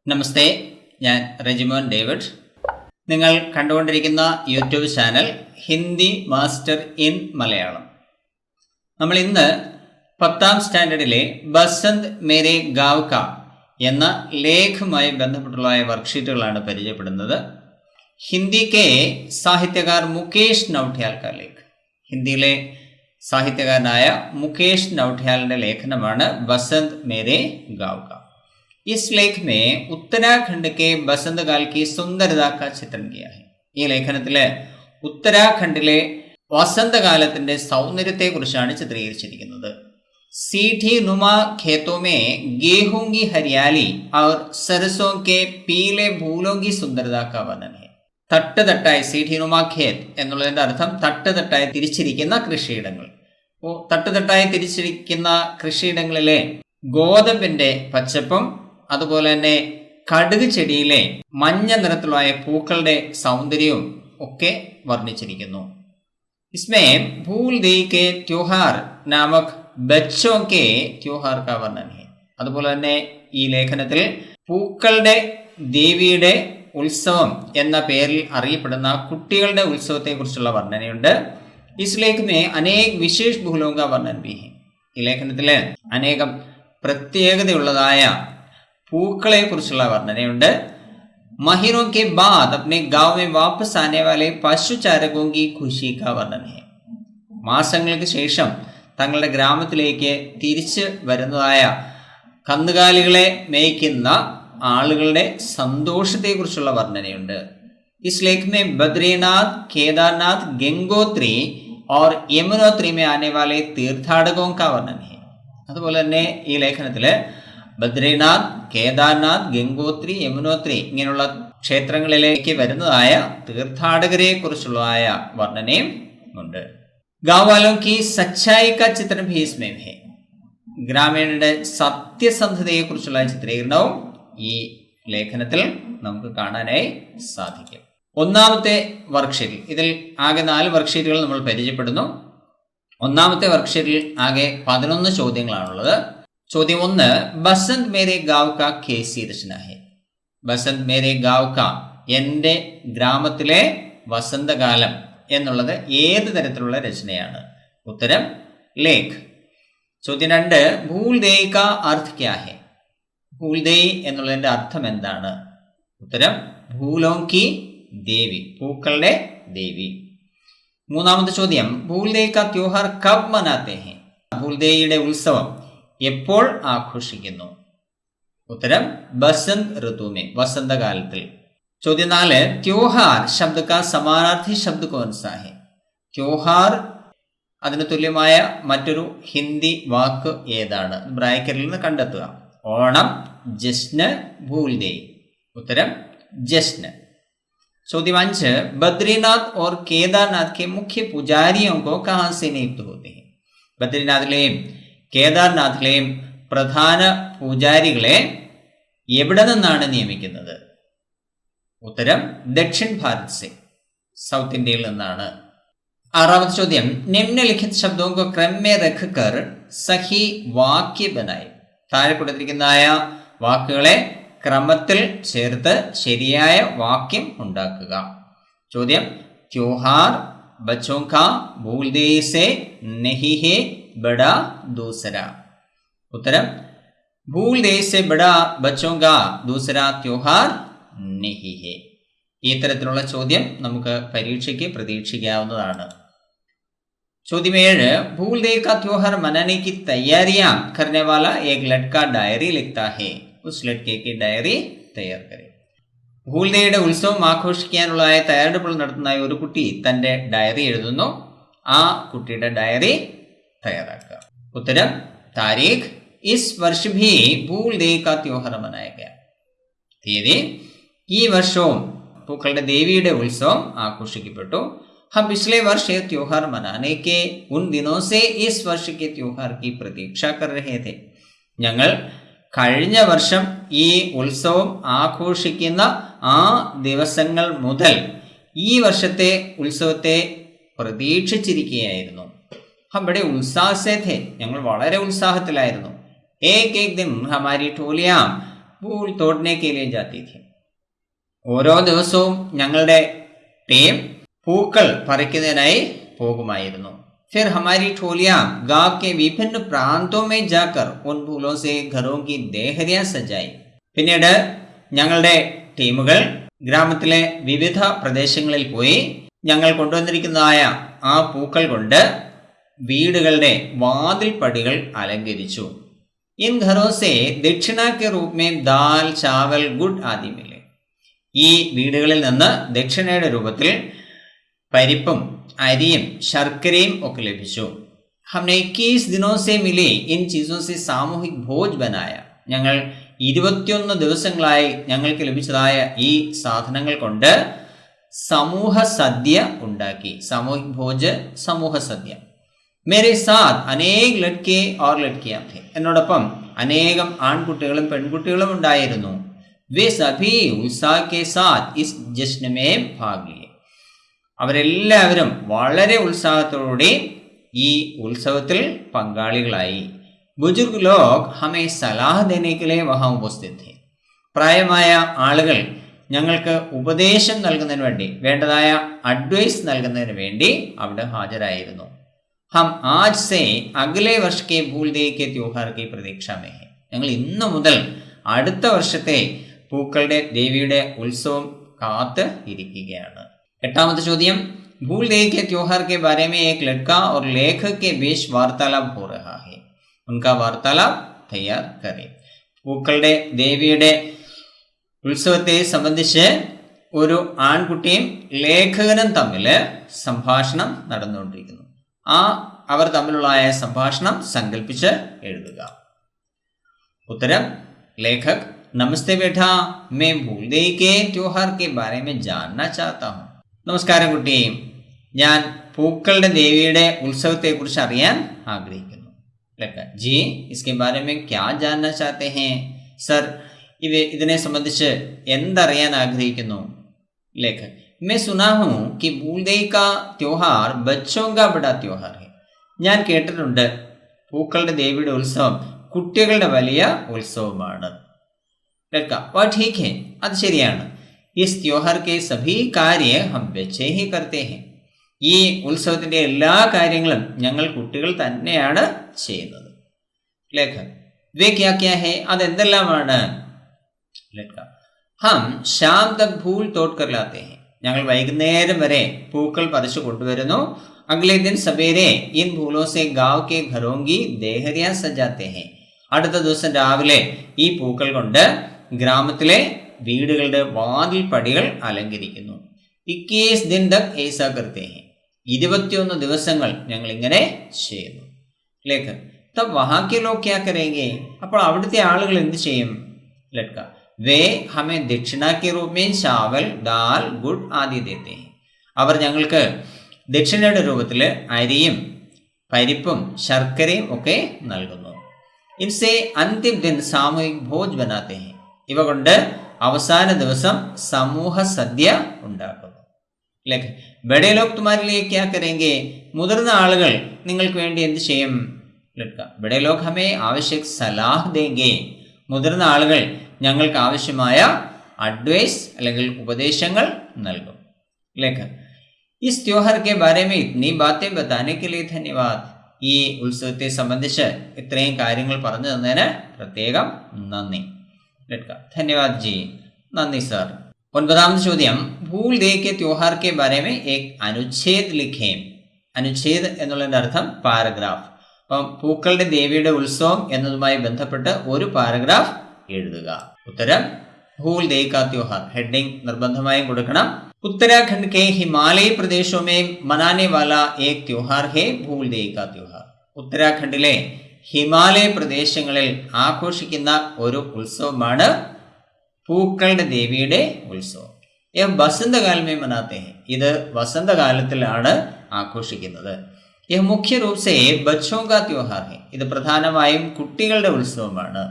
നമസ്തേ, ഞാൻ റെജിമോൻ ഡേവിഡ്. നിങ്ങൾ കണ്ടുകൊണ്ടിരിക്കുന്ന YouTube channel Hindi master in Malayalam. നമ്മൾ ഇന്ന് 10ാം സ്റ്റാൻഡേർഡിലെ ബസന്ത് മേരെ ഗാവ് കാ എന്ന ലേഖുമായി ബന്ധപ്പെട്ടുള്ള വർക്ക്ഷീറ്റുകളാണ് പരിചയപ്പെടുന്നത്. ഹിന്ദി കെ സാഹിത്യകാർ മുകേഷ് നൗട്ടിയാൽ കാ ലേഖ്. ഹിന്ദിയിലെ സാഹിത്യകാരനായ മുകേഷ് നൗട്ടിയാലിന്റെ ലേഖനമാണ് ബസന്ത് മേരെ ഗാവ് കാ. इस लेख में उत्तराखंड के बसंत काल की सुंदरता का चित्रण किया है. ഈ ലേഖനത്തില് ഉത്തരാഖണ്ഡിലെ വസന്തകാലത്തിന്റെ സൗന്ദര്യത്തെ കുറിച്ചാണ് ചിത്രീകരിച്ചിരിക്കുന്നത്. सीढ़ी नुमा खेतों में गेहूं की हरियाली और सरसों के पीले फूलों की सुंदरता का वर्णन है. തട്ടുതട്ടായി സീഠി നുമാ ഖേത്ത് എന്നുള്ളതിന്റെ അർത്ഥം തട്ടുതട്ടായി തിരിച്ചിരിക്കുന്ന കൃഷിയിടങ്ങൾ. തട്ടുതട്ടായി തിരിച്ചിരിക്കുന്ന കൃഷിയിടങ്ങളിലെ ഗോതമ്പിന്റെ പച്ചപ്പും അതുപോലെ തന്നെ കടുക് ചെടിയിലെ മഞ്ഞ നിറത്തിലുള്ള പൂക്കളുടെ സൗന്ദര്യവും ഒക്കെ വർണ്ണിച്ചിരിക്കുന്നു. इसमें भूल देई के त्योहार नामक बच्चों के त्योहार का वर्णन है. അതുപോലെ തന്നെ ഈ ലേഖനത്തിൽ പൂക്കളുടെ ദേവിയുടെ ഉത്സവം എന്ന പേരിൽ അറിയപ്പെടുന്ന കുട്ടികളുടെ ഉത്സവത്തെ കുറിച്ചുള്ള വർണ്ണനയുണ്ട്. इस लेख में अनेक विशेष फूलों का वर्णन भी है. ഈ ലേഖനത്തില് അനേകം പ്രത്യേകതയുള്ളതായ പൂക്കളെ കുറിച്ചുള്ള വർണ്ണനയുണ്ട്. महीनों के बाद अपने गांव में वापस आने वाले पशुचारकों की खुशी का वर्णन है. മാസങ്ങൾക്ക് ശേഷം തങ്ങളുടെ ഗ്രാമത്തിലേക്ക് തിരിച്ച് വരുന്നതായ കന്നുകാലികളെ മേയ്ക്കുന്ന ആളുകളുടെ സന്തോഷത്തെക്കുറിച്ചുള്ള വർണ്ണനയുണ്ട്. इस लेख में बद्रीनाथ, केदारनाथ, गंगोत्री और यमुनोत्री में आने वाले तीर्थाടകോं का वर्णन है. അതുപോലെ തന്നെ ഈ ലേഖനത്തില് ബദ്രീനാഥ്, കേദാർനാഥ്, ഗംഗോത്രി, യമുനോത്രി ഇങ്ങനെയുള്ള ക്ഷേത്രങ്ങളിലേക്ക് വരുന്നതായ തീർത്ഥാടകരെ കുറിച്ചുള്ളതായ വർണ്ണനയും ഉണ്ട്. ഗാവാലോं की सच्चाई का चित्रण भी इसमें है. ഗ്രാമീണരുടെ സത്യസന്ധതയെ കുറിച്ചുള്ള ചിത്രീകരണവും ഈ ലേഖനത്തിൽ നമുക്ക് കാണാനായി സാധിക്കും. ഒന്നാമത്തെ വർക്ക്ഷീറ്റിൽ, ഇതിൽ ആകെ 4 വർക്ക്ഷീറ്റുകൾ നമ്മൾ പരിചയപ്പെടുന്നു. ഒന്നാമത്തെ വർക്ക്ഷീറ്റിൽ ആകെ 11 ചോദ്യങ്ങളാണുള്ളത്. ചോദ്യം 1, ബസന്ത് മേരെ ഗാവ് കാ കേസി രചന ഹെ. ബസന്ത് മേരെ ഗാവ് കാ, എൻ്റെ ഗ്രാമത്തിലെ വസന്തകാലം എന്നുള്ളത് ഏത് തരത്തിലുള്ള രചനയാണ്? ഉത്തരം ലേഖ്. ചോദ്യം 2, ഭൂൽ ദേയ് കാ അർത്ഥ് ക്യാ ഹെ. ഭൂൽ ദേയ് എന്നുള്ളതിന്റെ അർത്ഥം എന്താണ്? ഉത്തരം ഭൂലോं की ദേവി, പൂക്കളുടെ ദേവി. മൂന്നാമത്തെ ചോദ്യം, ഭൂൽ ദേയ് കാ ത്യോഹാർ കബ് മനാത്തെ ഹെ. ഭൂൽ ദേയിയുടെ ഉത്സവം എപ്പോൾ ആഘോഷിക്കുന്നു? ഉത്തരം ബസന്ത് ഋതുമേ, വസന്തകാലത്തിൽ. ചോദ്യം 4, ത്യോഹാർ ശബ്ദ കാ സമാനാർത്ഥി ശബ്ദ കോൻസാ ഹെ. ത്യോഹാർ അതിന് തുല്യമായ മറ്റൊരു ഹിന്ദി വാക്ക് ഏതാണ്? ബ്രാക്കറ്റിൽ നിന്ന് കണ്ടെത്തുക. ഓണം, ജശ്ന്, ഭൂൽ ദേയ്. ഉത്തരം ജശ്ന്. ചോദ്യം 5, ബദ്രീനാഥ് और केदारनाथ के मुख्य पुजारियों को कहां से नियुक्त होते हैं. ബദ്രീനാഥിലെയും കേദാർനാഥിലെയും പ്രധാന പൂജാരികളെ എവിടെ നിന്നാണ് നിയമിക്കുന്നത്? ഉത്തരം ദക്ഷിൺ ഭാരത് സെ, സൗത്ത് ഇന്ത്യയിൽ നിന്നാണ്. ആറാമത്തെ ചോദ്യം, നിമ്നലിഖിത് ശബ്ദോं को क्रम में रखकर सही वाक्य बनाए. താഴെ കൊടുത്തിരിക്കുന്നതായ വാക്കുകളെ ക്രമത്തിൽ ചേർത്ത് ശരിയായ വാക്യം ഉണ്ടാക്കുക. ചോദ്യം, त्योहार बच्चों का भूल देई से नहीं है बड़ा दूसरा. उत्तरम भूल देई से बड़ा बच्चों का दूसरा त्योहार नहीं है. ഈ തരത്തിലുള്ള ചോദ്യം നമുക്ക് പരീക്ഷയ്ക്ക് പ്രതീക്ഷിക്കാവുന്നതാണ്. ചോദ്യം 7, भूल देई का त्योहार मनाने की तैयारियां करने वाला एक लड़का डायरी लिखता है. उस लड़के की डायरी तैयार करें. ഭൂൽ ദേയുടെ ഉത്സവം ആഘോഷിക്കാനുള്ളതായ തയ്യാറെടുപ്പുകൾ നടത്തുന്ന ഒരു കുട്ടി തന്റെ ഡയറി എഴുതുന്നു. ആ കുട്ടിയുടെ ഡയറി തയ്യാറാക്കുക. ഉത്തരം താരീഖ്, ഇസ് വർഷ ഭി ഭൂൽ ദേയ് കാ ത്യോഹാർ മനായ ഗയാ. തീയതി, ഈ വർഷവും പൂക്കളുടെ ദേവിയുടെ ഉത്സവം ആഘോഷിക്കപ്പെട്ടു. हम पिछले वर्ष ये त्योहार मनाने के उन दिनों से इस वर्ष के त्योहार की प्रतीक्षा कर रहे थे. ഞങ്ങൾ കഴിഞ്ഞ വർഷം ഈ ഉത്സവം ആഘോഷിക്കുന്ന ആ ദിവസങ്ങൾ മുതൽ ഈ വർഷത്തെ ഉത്സവത്തെ പ്രതീക്ഷിച്ചിരിക്കുകയായിരുന്നു. ബടെ ഉത്സാഹസേ ഥേ, ഞങ്ങൾ വളരെ ഉത്സാഹത്തിലായിരുന്നു. ഏക് ദിൻ ഹമാരി ടോലിയാം फूल तोड़ने के लिए जाती थी. ഓരോ ദിവസവും ഞങ്ങളുടെ ടീം പൂക്കൾ പറിക്കുന്നതിനായി പോകുമായിരുന്നു. फिर हमारी ठोलियां गांव के विभिन्न प्रांतों में जाकर उन फूलों से घरों की देहरियां सजाई. പിന്നീട് ഞങ്ങളുടെ ടീമുകൾ ഗ്രാമത്തിലെ വിവിധ പ്രദേശങ്ങളിൽ പോയി ഞങ്ങൾ കൊണ്ടുവന്നിരിക്കുന്നതായ ആ പൂക്കൾ കൊണ്ട് വീടുകളുടെ വാതിൽപ്പടികൾ അലങ്കരിച്ചു. इन घरों से दक्षिणा के रूप में दाल चावल गुड़ आदि मिले. ഈ വീടുകളിൽ നിന്ന് ദക്ഷിണയുടെ രൂപത്തിൽ പരിപ്പും അരിയും ശർക്കരയും ഒക്കെ ലഭിച്ചു. हमने 21 दिनों से मिले इन चीजों से सामूहिक भोज बनाया. ഞങ്ങൾ 21 ദിവസങ്ങളായി ഞങ്ങൾക്ക് ലഭിച്ചതായ ഈ സാധനങ്ങൾ കൊണ്ട് സമൂഹ സദ്യ ഉണ്ടാക്കി. സാമൂഹിക് ഭോജ്, സമൂഹ സദ്യ. मेरे साथ अनेक लड़के और लड़कियां थे. എന്നോടൊപ്പം അനേകം ആൺകുട്ടികളും പെൺകുട്ടികളും ഉണ്ടായിരുന്നു. वे सभी उत्साह के साथ इस जश्न में भाग लिए. അവരെല്ലാവരും വളരെ ഉത്സാഹത്തോടെ ഈ ഉത്സവത്തിൽ പങ്കാളികളായി. बुजुर्ग लोग हमें सलाह देने के लिए वहां उपस्थित थे. പ്രായമായ ആളുകൾ ഞങ്ങൾക്ക് ഉപദേശം നൽകുന്നതിന് വേണ്ടി, വേണ്ടതായ അഡ്വൈസ് നൽകുന്നതിന് വേണ്ടി അവിടെ ഹാജരായിരുന്നു. हम आज से अगले वर्ष के भूलदेव के त्योहार की प्रतीक्षा में है. ഞങ്ങൾ ഇന്നു മുതൽ അടുത്ത വർഷത്തെ പൂക്കളുടെ ദേവിയുടെ ഉത്സവം കാത്ത് ഇരിക്കുകയാണ്. എട്ടാമത്തെ ചോദ്യം, भूलदेव के त्योहार के बारे में एक लड़का और लेखक के बीच वार्तालाप हो रहा है. उनका वार्तालाप तैयार करें. പൂക്കളുടെ ദേവിയുടെ ഉത്സവത്തെ സംബന്ധിച്ച് ഒരു ആൺകുട്ടിയും ലേഖകനും തമ്മിൽ സംഭാഷണം നടന്നുകൊണ്ടിരിക്കുന്നു. അവർ തമ്മിലുള്ള സംഭാഷണം സങ്കല്പിച്ച് എഴുതുക. ഉത്തരം, ലേഖക്, നമസ്തേ ബേട്ടാ, मैं भूलदेव के त्योहार के बारे में जानना चाहता हूँ. നമസ്കാരം കുട്ടി, ഞാൻ പൂക്കളുടെ ദേവിയുടെ ഉത്സവത്തെക്കുറിച്ച് അറിയാൻ ആഗ്രഹിക്കുന്നു. ലേഖക്, ജി इसके बारे में क्या जानना चाहते हैं? സർ, ഇതിനെ സംബന്ധിച്ച് എന്തറിയാൻ ആഗ്രഹിക്കുന്നു? ലേഖക്, मैं सुना हूँ कि भूलदेव का त्योहार बच्चों का बड़ा त्योहार है. ഞാൻ കേട്ടിട്ടുണ്ട് പൂക്കളുടെ ദേവിയുടെ ഉത്സവം കുട്ടികളുടെ വലിയ ഉത്സവമാണ്. वह ठीक है, അത് ശരിയാണ്. इस त्योहार के सभी कार्य हम बच्चे ही करते हैं. ഈ ഉത്സവത്തിന്റെ എല്ലാ കാര്യങ്ങളും ഞങ്ങൾ കുട്ടികൾ തന്നെയാണ് ചെയ്യുന്നത്. ലേഖക്, വേ ക്യാ ക്യാ ഹേ, അതെന്തെല്ലാമാണ്? ലേഖക്, ഹം ശാം തക് ഭൂൽ തോട് കർ ലാത്തെ ഹെ. ഞങ്ങൾ വൈകുന്നേരം വരെ പൂക്കൾ പറിച്ചു കൊണ്ടുവരുന്നു. അഗ്ലേ ദിൻ സവേരെ ഇൻ ഫൂലോं से गांव के घरों की देहरियां सजाते हैं. അടുത്ത ദിവസം രാവിലെ ഈ പൂക്കൾ കൊണ്ട് ഗ്രാമത്തിലെ വീടുകളുടെ വാതിൽപ്പടികൾ അലങ്കരിക്കുന്നു. 21 दिन तक ऐसा करते हैं. 21 ദിവസങ്ങൾ ഞങ്ങൾ ഇങ്ങനെ ചെയ്യുന്നു. ലേഖക്, तब वहां के लोग क्या करेंगे? അപ്പോൾ അവിടുത്തെ ആളുകൾ എന്ത് ചെയ്യും? ലേഖക്, वे हमें दक्षिणा के रूप में चावल दाल गुड़ आदि देते हैं. അവർ ഞങ്ങൾക്ക് ദക്ഷിണയുടെ രൂപത്തിൽ അരിയും പരിപ്പും ശർക്കരയും ഒക്കെ നൽകുന്നു. ഇൻസെ അന്തിം ദിൻ സാമൂഹിക് ഭോജ് ബനാത്തെ ഹെ. ഇവ കൊണ്ട് അവസാന ദിവസം സമൂഹ സദ്യ ഉണ്ടാക്കുന്നു. ലേഖക്, ബഡേ ലോഗ് തുമാരെ ലിയേ ക്യാ കരേംഗെ? മുതിർന്ന ആളുകൾ നിങ്ങൾക്ക് വേണ്ടി എന്ത് ചെയ്യും? ലേഖക്, ബഡേ ലോഗ് ഹമേ ആവശ്യക് സലാഹ് ദേംഗെ. മുതിർന്ന ആളുകൾ ഞങ്ങൾക്ക് ആവശ്യമായ അഡ്വൈസ് അല്ലെങ്കിൽ ഉപദേശങ്ങൾ നൽകും. ലേഖക്, इस त्योहार के बारे में इतनी बातें बताने के लिए धन्यवाद. ഈ ഉത്സവത്തെ സംബന്ധിച്ച് ഇത്രയും കാര്യങ്ങൾ പറഞ്ഞു തന്നതിന് പ്രത്യേകം നന്ദി. ധന്യവാദ് ജി. നന്ദി സർ. ഒൻപതാമത്തെ ചോദ്യം, ഭൂൽദേവ് കെ त्योहार के बारे में एक അനുച്ഛേദ് ലിഖേം. അനുച്ഛേദ് എന്നുള്ളതിന്റെ അർത്ഥം പാരഗ്രാഫ്. അപ്പം പൂക്കളുടെ ദേവിയുടെ ഉത്സവം എന്നതുമായി ബന്ധപ്പെട്ട് ഒരു പാരഗ്രാഫ് എഴുതുക. ഉത്തരം, ഭൂൽദേവ് കാ त्योहार. ഹെഡിങ് നിർബന്ധമായും കൊടുക്കണം. उत्तराखंड के हिमालयी प्रदेशों में मनाने वाला एक त्योहार है भूलदेव का त्योहार. ഉത്തരാഖണ്ഡിലെ ഹിമാലയ പ്രദേശങ്ങളിൽ ആഘോഷിക്കുന്ന ഒരു ഉത്സവമാണ് പൂക്കളുടെ ദേവിയുടെ ഉത്സവം. ബസന്തകാലമേ മനാത്തെ ഹെ. ഇത് വസന്തകാലത്തിലാണ് ആഘോഷിക്കുന്നത്. മുഖ്യ രൂപ സേ ബച്ചോ കാ त्योहार है. ഇത് പ്രധാനമായും കുട്ടികളുടെ ഉത്സവമാണ്.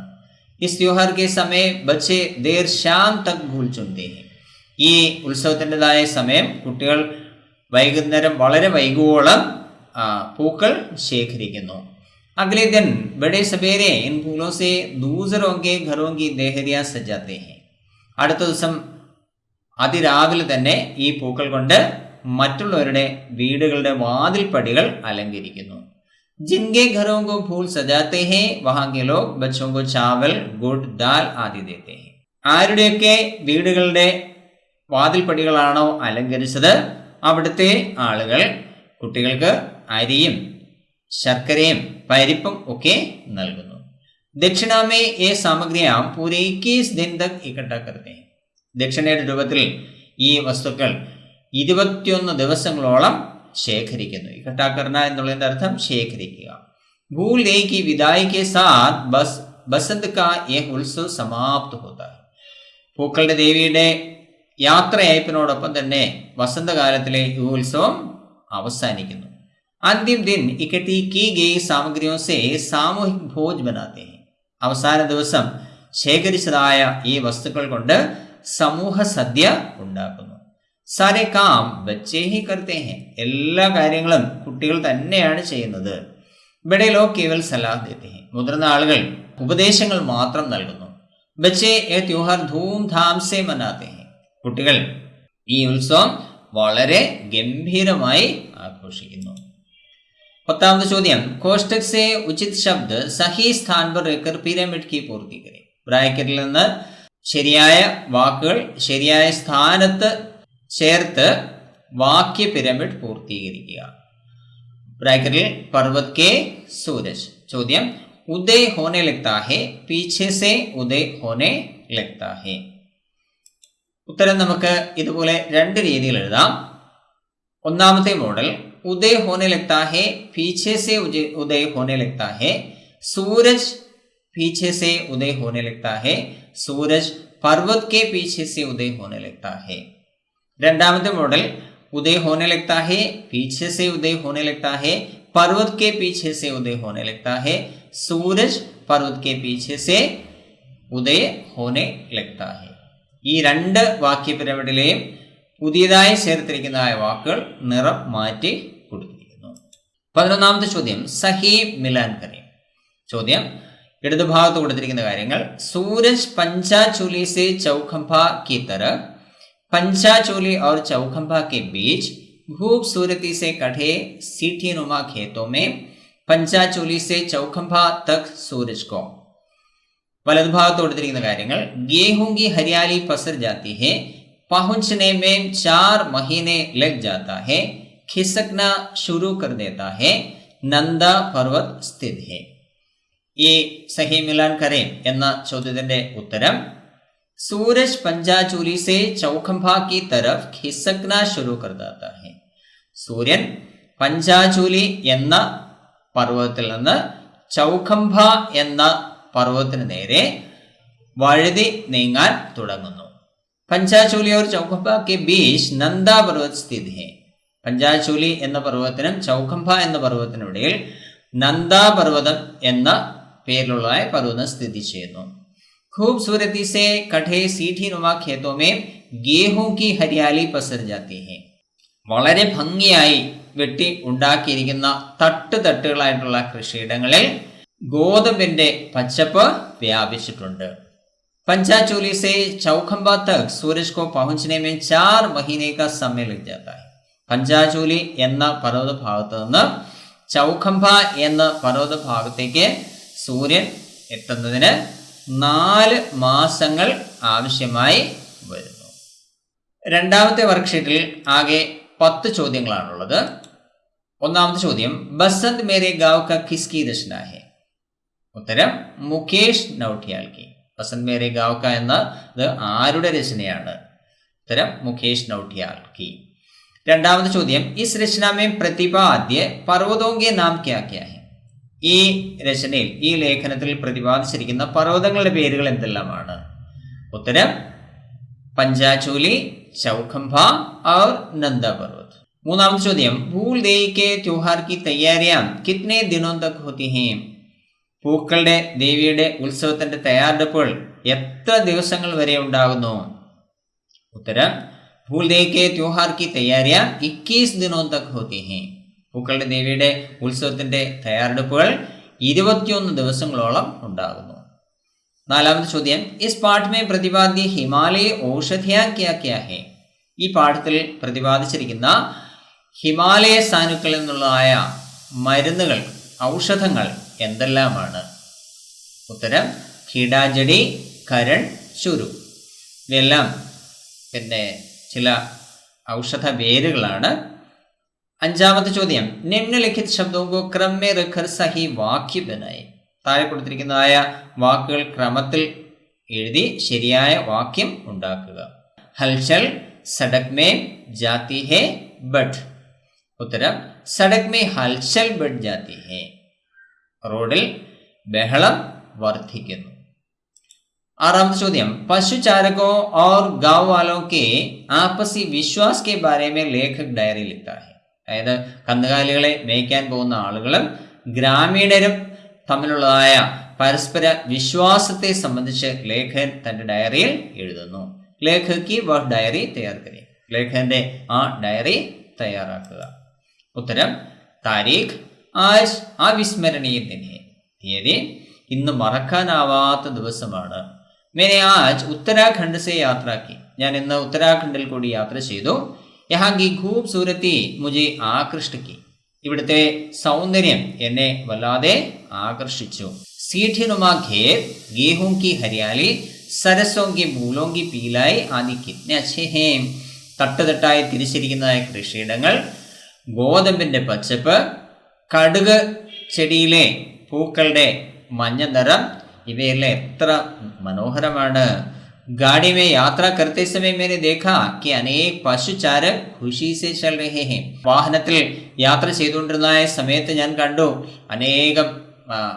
इस त्योहार के समय बच्चे देर शाम तक भूल चुनते हैं. ഈ ഉത്സവത്തിൻ്റെതായ സമയം കുട്ടികൾ വൈകുന്നേരം വളരെ വൈകുവോളം പൂക്കൾ ശേഖരിക്കുന്നു. अगले दिन बड़े सवेरे इन फूलों से दूसरों के घरों की देहरियां सजाते हैं. അടുത്ത ദിവസം അതിരാവിലെ തന്നെ ഈ പൂക്കൾ കൊണ്ട് മറ്റുള്ളവരുടെ വീടുകളുടെ വാതിൽപ്പടികൾ അലങ്കരിക്കുന്നു. जिनके घरों को फूल सजाते हैं वहां के लोग बच्चों को चावल गुड़ दाल आदि देते हैं. ആരുടെയൊക്കെ വീടുകളുടെ വാതിൽപ്പടികളാണോ അലങ്കരിച്ചത് അവിടുത്തെ ആളുകൾ കുട്ടികൾക്ക് അരിയും ശർക്കരയും പരിപ്പും ഒക്കെ നൽകുന്നു. दक्षिणा में ये सामग्रियां पूरे 21 दिन तक इकट्ठा करते हैं. ദക്ഷിണയുടെ രൂപത്തിൽ ഈ വസ്തുക്കൾ 21 ദിവസങ്ങളോളം ശേഖരിക്കുന്നു. ഇക്കട്ടാ കർണ എന്നുള്ളതിന്റെ അർത്ഥം ശേഖരിക്കുക. भूल दे की विदाई के साथ बसंत का यह उत्सव समाप्त होता है. പൂക്കളുടെ ദേവിയുടെ യാത്രയയപ്പിനോടൊപ്പം തന്നെ വസന്തകാലത്തിലെ ഈ ഉത്സവം അവസാനിക്കുന്നു. अंतिम दिन इकट्ठी की गई सामग्रियों से सामूहिक भोज बनाते हैं. അവസാന ദിവസം ശേഖരിച്ചതായ ഈ വസ്തുക്കൾ കൊണ്ട് സമൂഹ സദ്യ ഉണ്ടാക്കുന്നു. സാരേ കാം ബച്ചേ ഹി കർത്തേ ഹെ. എല്ലാ കാര്യങ്ങളും കുട്ടികൾ തന്നെയാണ് ചെയ്യുന്നത്. ബഡേ ലോഗ് കേവൽ സലാഹ് ദേത്തെ ഹെ. മുതിർന്ന ആളുകൾ ഉപദേശങ്ങൾ മാത്രം നൽകുന്നു. ബച്ചേ ഏ ത്യോഹാർ ധൂംധാം സെ മനാത്തെ ഹെ. കുട്ടികൾ ഈ ഉത്സവം വളരെ ഗംഭീരമായി ആഘോഷിക്കുന്നു. 10ാമത്തെ ചോദ്യം കോഷ്ടക് സെ ഉചിത് ശബ്ദ സഹി സ്ഥാൻ പർ രഖർ പിരമിഡ് की पूर्ति करें. ബ്രാക്കറ്റിൽ നിന്ന് ശരിയായ വാക്കുകൾ ശരിയായ സ്ഥാനത്ത് ചേർത്ത് വാക്യ പിരമിഡ് പൂർത്തീകരിക്കുക. ബ്രാക്കറ്റിൽ പർവത് കെ സൂരജ്. ചോദ്യം ഉദയ് ഹോനെ ലഗ്താ ഹെ പീछे से ഉദയ് ഹോനെ ലഗ്താ ഹെ. ഉത്തരം നമുക്ക് ഇതുപോലെ രണ്ട് രീതിയിൽ എഴുതാം. ഒന്നാമത്തെ മോഡൽ उदय होने लगता है पीछे से उदय होने लगता है. सूरज पीछे से उदय होने लगता है. सूरज पर्वत के पीछे से उदय होने लगता है. രണ്ടാമത്തെ മോഡൽ उदय होने लगता है पीछे से उदय होने लगता है. पर्वत के पीछे से उदय होने लगता है. सूरज पर्वत के पीछे से उदय होने लगता है. ഈ രണ്ട് വാക്യ പിരമിഡിലെയും പുതിയതായി ചേർത്തിരിക്കുന്നതായ വാക്കുകൾ നിറം മാറ്റി കൊടുത്തിരിക്കുന്നു. 11ാമത്തെ ചോദ്യം സഹി മിലാൻ കരേം. ചോദ്യം ഇടതുഭാഗത്ത് കൊടുത്തിരിക്കുന്ന കാര്യങ്ങൾ സൂരജ് पंचाचूली से चौखंबा की तरफ पंचाचूली और चौखंबा के बीच खूबसूरती से कटे सीढ़ीनुमा खेतों में पंचाचूली से चौखंबा तक सूरज को. വലതുഭാഗത്ത് കൊടുത്തിരിക്കുന്ന കാര്യങ്ങൾ गेहूं की हरियाली पसर जाती है पहुंचने में 4 महीने लग जाता है खिसकना शुरू कर देता है नंदा पर्वत स्थित है. ഈ സഹി മിലാൻ കരേം എന്ന ചോദ്യത്തിന്റെ ഉത്തരം സൂരജ് पंचाचूली से चौखंबा की तरफ खिसकना शुरू कर देता है. സൂര്യൻ പഞ്ചാചൂലി എന്ന പർവ്വതത്തിൽ നിന്ന് ചൗഖംബ എന്ന പർവ്വതത്തിന് നേരെ വഴുതി നീങ്ങാൻ തുടങ്ങുന്നു. पंचाचूली और चौखंबा के बीच नंदा पर्वत स्थित है. പഞ്ചാചൂലി എന്ന പർവ്വതത്തിനും ചൗഖംബ എന്ന പർവ്വതത്തിനിടയിൽ നന്ദാ പർവ്വതം എന്ന പേരിലുള്ള പർവ്വതം സ്ഥിതി ചെയ്യുന്നു. खूबसूरती से कटे सीढ़ीनुमा खेतों में गेहूं की हरियाली पसर जाती है. വളരെ ഭംഗിയായി വെട്ടി ഉണ്ടാക്കിയിരിക്കുന്ന തട്ടുകളായിട്ടുള്ള കൃഷിയിടങ്ങളിൽ ഗോതമ്പിന്റെ പച്ചപ്പ് വ്യാപിച്ചിട്ടുണ്ട്. पंचाचूली से चौखंबा तक सूरज को पहुंचने में 4 महीने का समय लग जाता है. പഞ്ചാചൂലി എന്ന പർവ്വത ഭാഗത്ത് നിന്ന് ചൗഖംബ എന്ന പർവ്വത ഭാഗത്തേക്ക് സൂര്യൻ എത്തുന്നതിന് 4 മാസങ്ങൾ ആവശ്യമായി വരുന്നു. രണ്ടാമത്തെ വർക്ക്ഷീറ്റിൽ ആകെ 10 ചോദ്യങ്ങളാണുള്ളത്. ഒന്നാമത്തെ ചോദ്യം ബസന്ത് മേരെ ഗാവ് കാ കിസ്കി രചന ഹെ. ഉത്തരം മുകേഷ് നൗട്ടിയാൽ കി. ബസന്ത് മേരെ ഗാവ് കാ എന്നത് ആരുടെ രചനയാണ്? ഉത്തരം മുകേഷ് നൗട്ടിയാൽ കി. രണ്ടാമത്തെ ചോദ്യം ഇസ് രചന മേ പ്രതിപാദ്യ പർവ്വതോं के नाम क्या क्या है. ഈ രചനയിൽ ഈ ലേഖനത്തിൽ പ്രതിപാദിച്ചിരിക്കുന്ന പർവ്വതങ്ങളുടെ പേരുകൾ എന്തെല്ലാമാണ്? ഉത്തരം पंचाचूली चौखंबा और नंदा पर्वत. മൂന്നാമത്തെ ചോദ്യം भूल देई के त्योहार की तैयारियां कितने दिनों तक होती हैं. പൂക്കളുടെ ദേവിയുടെ ഉത്സവത്തിന്റെ തയ്യാറെടുപ്പുകൾ എത്ര ദിവസങ്ങൾ വരെ ഉണ്ടാകുന്നു? ഉത്തരം भूल देई के त्योहार की तैयारियां 21 दिनों तक होती हैं. പൂക്കളുടെ ദേവിയുടെ ഉത്സവത്തിന്റെ തയ്യാറെടുപ്പുകൾ 21 ദിവസങ്ങളോളം ഉണ്ടാകുന്നു. നാലാമത്തെ ചോദ്യം, ഇസ് പാഠ് മേ പ്രതിപാദ്യ ഹിമാലയ ഔഷധിയ ക്യാ ക്യാ ഹെ? ഈ പാഠത്തിൽ പ്രതിപാദിച്ചിരിക്കുന്ന ഹിമാലയ സാനുക്കളിൽ നിന്നുള്ളതായ മരുന്നുകൾ, ഔഷധങ്ങൾ എന്തെല്ലാമാണ്? ഉത്തരം ഖീഡാജഡി, കരൺ, ചുരു. ഇവയെല്ലാം ചില ഔഷധ വേരുകളാണ്. അഞ്ചാമത്തെ ചോദ്യം, നിമ്നലിഖിത് ശബ്ദോं ക്രമ में रखकर सही वाक्य बनाए. താഴെ കൊടുത്തിരിക്കുന്നതായ വാക്കുകൾ ക്രമത്തിൽ എഴുതി ശരിയായ വാക്യം ഉണ്ടാക്കുക. ഹൽചൽ സഡക് മേ ജാതി ഹെ ബട്ട്. ഉത്തരം സഡക് മേ ഹൽചൽ ബട്ട് ജാതി ഹെ. റോഡിൽ ബഹളം വർദ്ധിക്കുന്നു. ആറാമത്തെ ചോദ്യം, പശുചാരകോ और गांव वालों के आपसी विश्वास के बारे में लेखक डायरी लिखता है. അതായത് കന്നുകാലികളെ മേയ്ക്കാൻ പോകുന്ന ആളുകളും ഗ്രാമീണരും തമ്മിലുള്ളതായ പരസ്പര വിശ്വാസത്തെ സംബന്ധിച്ച് ലേഖകൻ തന്റെ ഡയറിയിൽ എഴുതുന്നു. ലേഖകി വഹ് ഡയറി തയ്യാർ കരേ. ലേഖകന്റെ ആ ഡയറി തയ്യാറാക്കുക. ഉത്തരം താരീഖ് ആജ് അവിസ്മരണീയ ദിൻ ഹെ. തീയതി ഇന്ന് മറക്കാനാവാത്ത ദിവസമാണ്. मैंने आज उत्तराखंड से यात्रा की. ഞാൻ ഇന്ന് ഉത്തരാഖണ്ഡിൽ കൂടി യാത്ര ചെയ്തു. यहाँ की खूबसूरती मुझे आकृष्ट की. ഇവിടുത്തെ സൗന്ദര്യം എന്നെ വല്ലാതെ ആകർഷിച്ചു. सीढ़ीनुमा खेत, गेहूं की हरियाली, सरसों के फूलों की पीलाई आदि कितने अच्छे हैं. തട്ടുതട്ടായി തിരിച്ചിരിക്കുന്നതായ കൃഷിയിടങ്ങൾ, ഗോതമ്പിന്റെ പച്ചപ്പ്, കടുക് ചെടിയിലെ പൂക്കളുടെ മഞ്ഞ നിറം, ഇവയെല്ലാം എത്ര മനോഹരമാണ്. गाड़ी में यात्रा करते समय मैंने देखा कि अनेक पशुचारक खुशी से चल रहे हैं. വാഹനത്തിൽ യാത്ര ചെയ്തുകൊണ്ടിരുന്ന സമയത്ത് ഞാൻ കണ്ടു അനേകം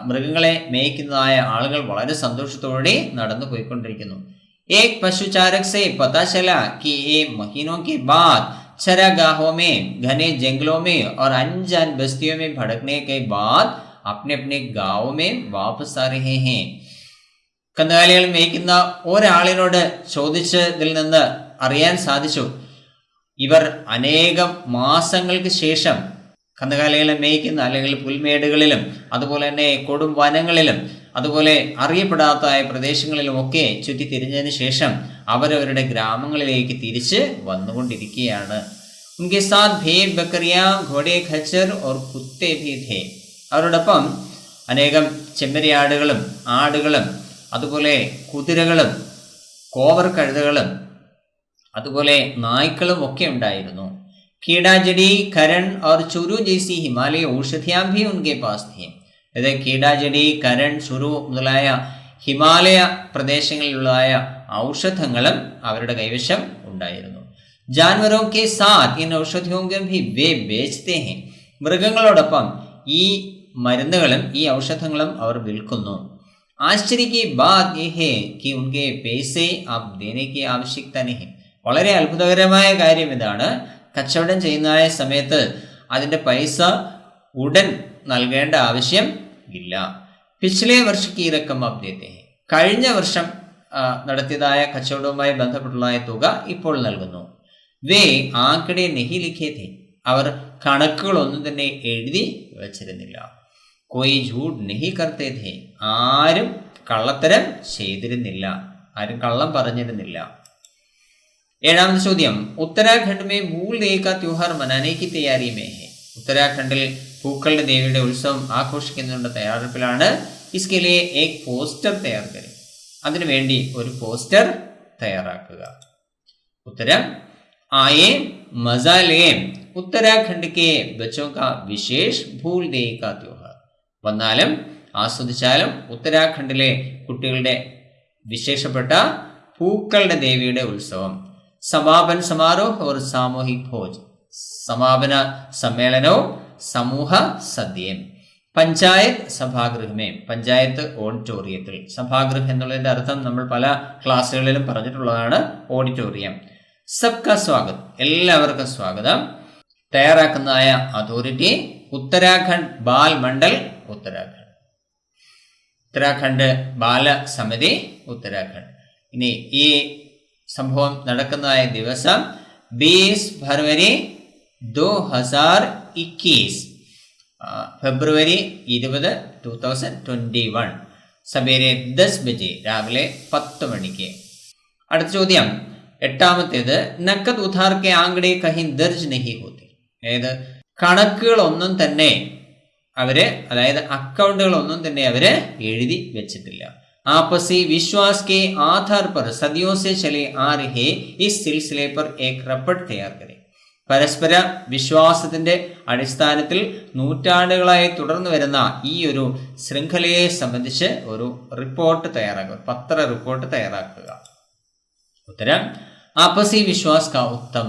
മൃഗങ്ങളെ മേയ്ക്കുന്നതായ ആളുകൾ വളരെ സന്തോഷത്തോടെ നടന്നു പോയിക്കൊണ്ടിരിക്കുന്നു. एक पशुचारक से पता चला कि ये महीनों के बाद चरागाहों में, घने जंगलों में और अनजान बस्तियों में भटकने के बाद अपने अपने गाँव में वापस आ रहे हैं. കന്നുകാലികൾ മേയ്ക്കുന്ന ഒരാളിനോട് ചോദിച്ചതിൽ നിന്ന് അറിയാൻ സാധിച്ചു, ഇവർ അനേകം മാസങ്ങൾക്ക് ശേഷം കന്നുകാലികളെ മേയ്ക്കുന്ന അല്ലെങ്കിൽ പുൽമേടുകളിലും അതുപോലെ തന്നെ കൊടും വനങ്ങളിലും അതുപോലെ അറിയപ്പെടാത്ത പ്രദേശങ്ങളിലുമൊക്കെ ചുറ്റി തിരിഞ്ഞതിന് ശേഷം അവരവരുടെ ഗ്രാമങ്ങളിലേക്ക് തിരിച്ച് വന്നുകൊണ്ടിരിക്കുകയാണ്. ഉൻകെ സാത്ത് ഭേഡ്, ബക്കറിയ, ഘോഡെ, ഖച്ചർ ഓർ കുത്തെ ഭി ഥേ. അവരോടൊപ്പം അനേകം ചെമ്മരിയാടുകളും ആടുകളും അതുപോലെ കുതിരകളും കോവർ കഴുതകളും അതുപോലെ നായ്ക്കളും ഒക്കെ ഉണ്ടായിരുന്നു. कीड़ाजड़ी, करण और चुरु जैसी हिमालय औषधियां भी उनके पास थी. അതായത് കീടാജടി, കരൺ, ചുരു മുതലായ ഹിമാലയ പ്രദേശങ്ങളിലുള്ളതായ ഔഷധങ്ങളും അവരുടെ കൈവശം ഉണ്ടായിരുന്നു. ജാൻവറോ കെ സാത്ത് ഇൻ ഔഷധിയോ ഭി വേ ബേച്ച്തേ ഹെ. മൃഗങ്ങളോടൊപ്പം ഈ മരുന്നുകളും ഈ ഔഷധങ്ങളും അവർ വിൽക്കുന്നു. ആശ്ചര്യ की बात ये है कि उनके पैसे अब देने की आवश्यकता नहीं. വളരെ അത്ഭുതകരമായ കാര്യം ഇതാണ്, കച്ചവടം ചെയ്യുന്ന സമയത്ത് അതിൻ്റെ പൈസ ഉടൻ നൽകേണ്ട ആവശ്യം ഇല്ല. പിछले वर्ष की रकम अब देते हैं. കഴിഞ്ഞ വർഷം നടത്തിയതായ കച്ചവടവുമായി ബന്ധപ്പെട്ടുള്ള തുക ഇപ്പോൾ നൽകുന്നു. വേ ആങ്കടെ നെഹി ലിഖേ थे. അവർ കണക്കുകളൊന്നും തന്നെ എഴുതി വച്ചിരുന്നില്ല. कोई झूठ नहीं करते थे. ആരും കള്ളത്തരം ചെയ്തിരുന്നില്ല, ആരും കള്ളം പറഞ്ഞിരുന്നില്ല. ഏഴാമത്തെ ചോദ്യം, ഉത്തരാഖണ്ഡ് മേ ഭൂൽ ദേവ് കാ ത്യോഹാർ മനാനെ കി തയ്യാരി മേ ഹെ. ഉത്തരാഖണ്ഡിൽ പൂക്കളുടെ ദേവിയുടെ ഉത്സവം ആഘോഷിക്കുന്നതിനുള്ള തയ്യാറെടുപ്പിലാണ്. ഇസ്കെ ലിയേ ഏക് പോസ്റ്റർ തയ്യാർ കരേ. അതിനുവേണ്ടി ഒരു പോസ്റ്റർ തയ്യാറാക്കുക. ഉത്തരം ആയേ മസാ ലേ ഉത്തരാഖണ്ഡ് കെ ബച്ചോ കാ വിശേഷ് ഭൂൽ ദേവ് കാ ത്യോഹാർ. വന്നാലും ആസ്വദിച്ചാലും ഉത്തരാഖണ്ഡിലെ കുട്ടികളുടെ വിശേഷപ്പെട്ട പൂക്കളുടെ ദേവിയുടെ ഉത്സവം. സമാപന സമാരോഹ് और സാമൂഹിക് ഭോജ്. സമാപന സമ്മേളനവും സമൂഹ സദ്യയും. പഞ്ചായത്ത് സഭാഗൃഹമേ. പഞ്ചായത്ത് ഓഡിറ്റോറിയത്തിൽ. സഭാഗൃഹം എന്നുള്ളതിൻ്റെ അർത്ഥം നമ്മൾ പല ക്ലാസ്സുകളിലും പറഞ്ഞിട്ടുള്ളതാണ്, ഓഡിറ്റോറിയം. സബ്കാ സ്വാഗത്. എല്ലാവർക്കും സ്വാഗതം. തയ്യാറാക്കുന്നതായ അതോറിറ്റി ഉത്തരാഖണ്ഡ് ബാൽ മണ്ഡൽ ഉത്തരാഖണ്ഡ്, ഉത്തരാഖണ്ഡ് ബാല സമിതി ഉത്തരാഖണ്ഡ്. ഇനി ഈ സംഭവം നടക്കുന്നതായ ദിവസം 20 ഫെബ്രുവരി 2021. ഫെബ്രുവരി 20, 2021 സവേരെ 10 ബജെ, രാവിലെ 10 മണിക്ക്. അടുത്ത ചോദ്യം 8ാമത്തേത് നക്കത് ഉധാർ കെ ആംകടെ കഹി ദർജ് നഹി ഹോത്തി. അതായത് കണക്കുകളൊന്നും തന്നെ അവര്, അതായത് അക്കൗണ്ടുകളൊന്നും തന്നെ അവര് എഴുതി വെച്ചിട്ടില്ല. आपसी विश्वास के आधार पर सदियों से चले आ रहे इस सिलसिले पर एक रिपोर्ट तैयार करें. പരസ്പര വിശ്വാസത്തിന്റെ അടിസ്ഥാനത്തിൽ നൂറ്റാണ്ടുകളായി തുടർന്നു വരുന്ന ഈ ഒരു ശൃംഖലയെ സംബന്ധിച്ച് ഒരു റിപ്പോർട്ട് തയ്യാറാക്കുക, പത്ര റിപ്പോർട്ട് തയ്യാറാക്കുക. ഉത്തരം ആപ്പസി വിശ്വാസ് കാ ഉത്തം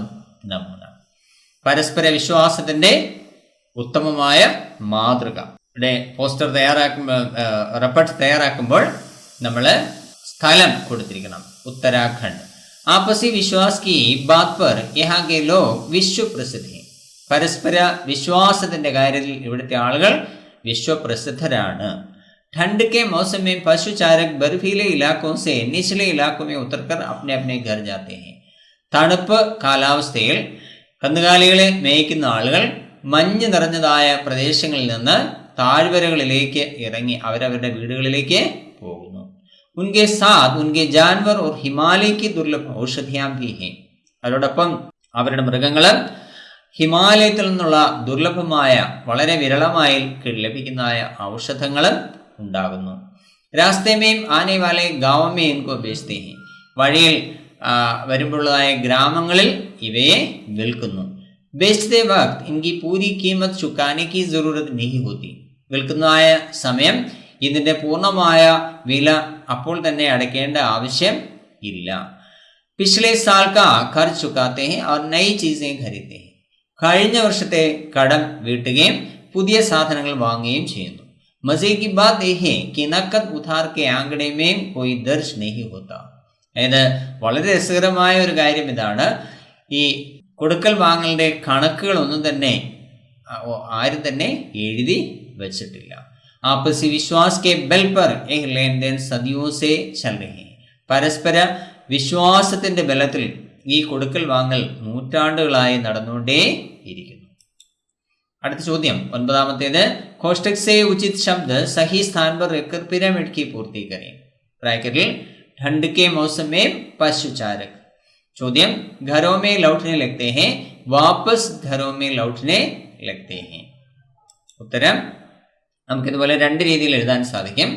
നമൂന, പരസ്പര വിശ്വാസത്തിന്റെ ഉത്തമമായ മാതൃക. ഇവിടെ പോസ്റ്റർ തയ്യാറാക്കുമ്പോൾ, റിപ്പോർട്ട് തയ്യാറാക്കുമ്പോൾ നമ്മൾ സ്ഥലം കൊടുത്തിരിക്കണം, ഉത്തരാഖണ്ഡ്. आपसी विश्वास की बात पर यहाँ के लोग विश्व प्रसिद्ध हैं. പരസ്പര വിശ്വാസത്തിന്റെ കാര്യത്തിൽ ഇവിടുത്തെ ആളുകൾ വിശ്വപ്രസിദ്ധരാണ്. ठंड के मौसम में पशु चारक बर्फीले इलाकों से निचले इलाकों में उतरकर अपने अपने घर जाते हैं. തണുപ്പ് കാലാവസ്ഥയിൽ കന്നുകാലികളെ മേയ്ക്കുന്ന ആളുകൾ മഞ്ഞ് നിറഞ്ഞതായ പ്രദേശങ്ങളിൽ നിന്ന് താഴ്വരകളിലേക്ക് ഇറങ്ങി അവരവരുടെ വീടുകളിലേക്ക് പോകുന്നു. उनके साथ उनके जानवर और हिमालय की दुर्लभ औषधियां भी हैं. അതോടൊപ്പം അവരുടെ മൃഗങ്ങളും ഹിമാലയത്തിൽ നിന്നുള്ള ദുർലഭമായ, വളരെ വിരളമായി ലഭിക്കുന്നതായ ഔഷധങ്ങളും ഉണ്ടാകുന്നു. രാസ്തേമേം ആനെ വാലെ ഗാവമേ ഇൻകോ ബേച്തേ ഹെ. വഴിയിൽ വരുമ്പോഴായ ഗ്രാമങ്ങളിൽ ഇവയെ വിൽക്കുന്നു. ബേച്തേ വഖ്ത് ഇൻകി പൂരി കീമത്ത് ചുക്കാനെ കി ജറൂരത്ത് നഹി ഹോത്തി. വിൽക്കുന്നതായ സമയം ഇതിന്റെ പൂർണ്ണമായ വില അപ്പോൾ തന്നെ അടയ്ക്കേണ്ട ആവശ്യം ഇല്ല. പിछले साल का खर्च चुकाते हैं और नई चीजें खरीदते हैं. കഴിഞ്ഞ വർഷത്തെ കടം വീട്ടുകയും പുതിയ സാധനങ്ങൾ വാങ്ങുകയും ചെയ്യുന്നു. मजे की बात यह है कि नकद उधार के आंकड़े में कोई दर्ज नहीं होता. അതായത് വളരെ രസകരമായ ഒരു കാര്യം ഇതാണ്, ഈ കൊടുക്കൽ വാങ്ങലിന്റെ കണക്കുകളൊന്നും തന്നെ ആരും തന്നെ എഴുതി വെച്ചിട്ടില്ല. आपसी विश्वास के बल पर एक लेन देन सदियों से चल रहे हैं. പരസ്പര വിശ്വാസത്തിന്റെ ബലത്തിൽ ഈ കൊടുക്കൽ വാങ്ങൽ നൂറ്റാണ്ടുകളായി നടന്നുകൊണ്ടേ ഇരിക്കുന്നു. അടുത്ത ചോദ്യം 9ാമത്തേത് കോഷ്ടക് സേ ഉചിത് ശബ്ദ സഹി സ്ഥാൻ पर रखकर पिरामिड की पूर्ति करें. ബ്രാക്കറ്റിൽ ठंड के मौसम में पशु चारक. ചോദ്യം घरों में लौटने लगते हैं, वापस घरों में लौटने लगते हैं. ഉത്തരം നമുക്കിതുപോലെ രണ്ട് രീതിയിൽ എഴുതാൻ സാധിക്കും.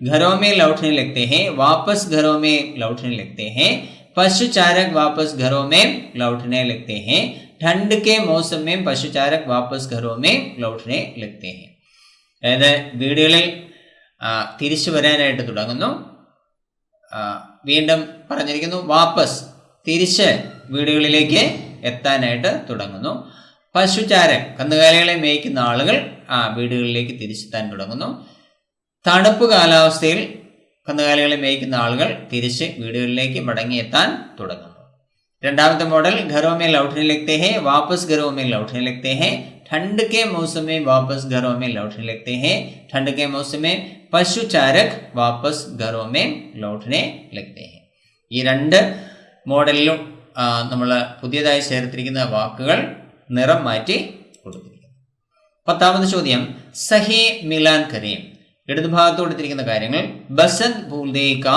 घरों में लौटने लगते हैं, वापस घरों में लौटने लगते हैं, पशु चारक वापस घरों में लौटने लगते हैं, ठंड के मौसम में पशु चारक वापस घरों में लौटने लगते हैं. അതായത് വീടുകളിൽ തിരിച്ചു വരാനായിട്ട് തുടങ്ങുന്നു. വീണ്ടും പറഞ്ഞിരിക്കുന്നു വാപ്പസ്, തിരിച്ച് വീടുകളിലേക്ക് എത്താനായിട്ട് തുടങ്ങുന്നു. പശുചാരൻ, കന്നുകാലികളെ മേയ്ക്കുന്ന ആളുകൾ വീടുകളിലേക്ക് തിരിച്ചെത്താൻ തുടങ്ങുന്നു. തണുപ്പ് കാലാവസ്ഥയിൽ കന്നുകാലികളെ മേയ്ക്കുന്ന ആളുകൾ തിരിച്ച് വീടുകളിലേക്ക് മടങ്ങിയെത്താൻ തുടങ്ങുന്നു. രണ്ടാമത്തെ മോഡൽ घरों में लौटने लगते हैं, वापस घरों में लौटने लगते हैं, ठंड के मौसम में वापस घरों में लौटने लगते हैं, ठंड के मौसम में पशु चारक वापस घरों में लौटने लगते हैं. ഈ രണ്ട് മോഡലിലും നമ്മൾ പുതിയതായി ചേർത്തിരിക്കുന്ന വാക്കുകൾ നിറം മാറ്റി കൊടുത്തിരിക്കുന്നു. 10ാമത്തെ ചോദ്യം സഹി മിലാൻ കരേം. ഇടതുഭാഗത്ത് കൊടുത്തിരിക്കുന്ന കാര്യങ്ങൾ ബസന്ത് ഭൂൽദേ കാ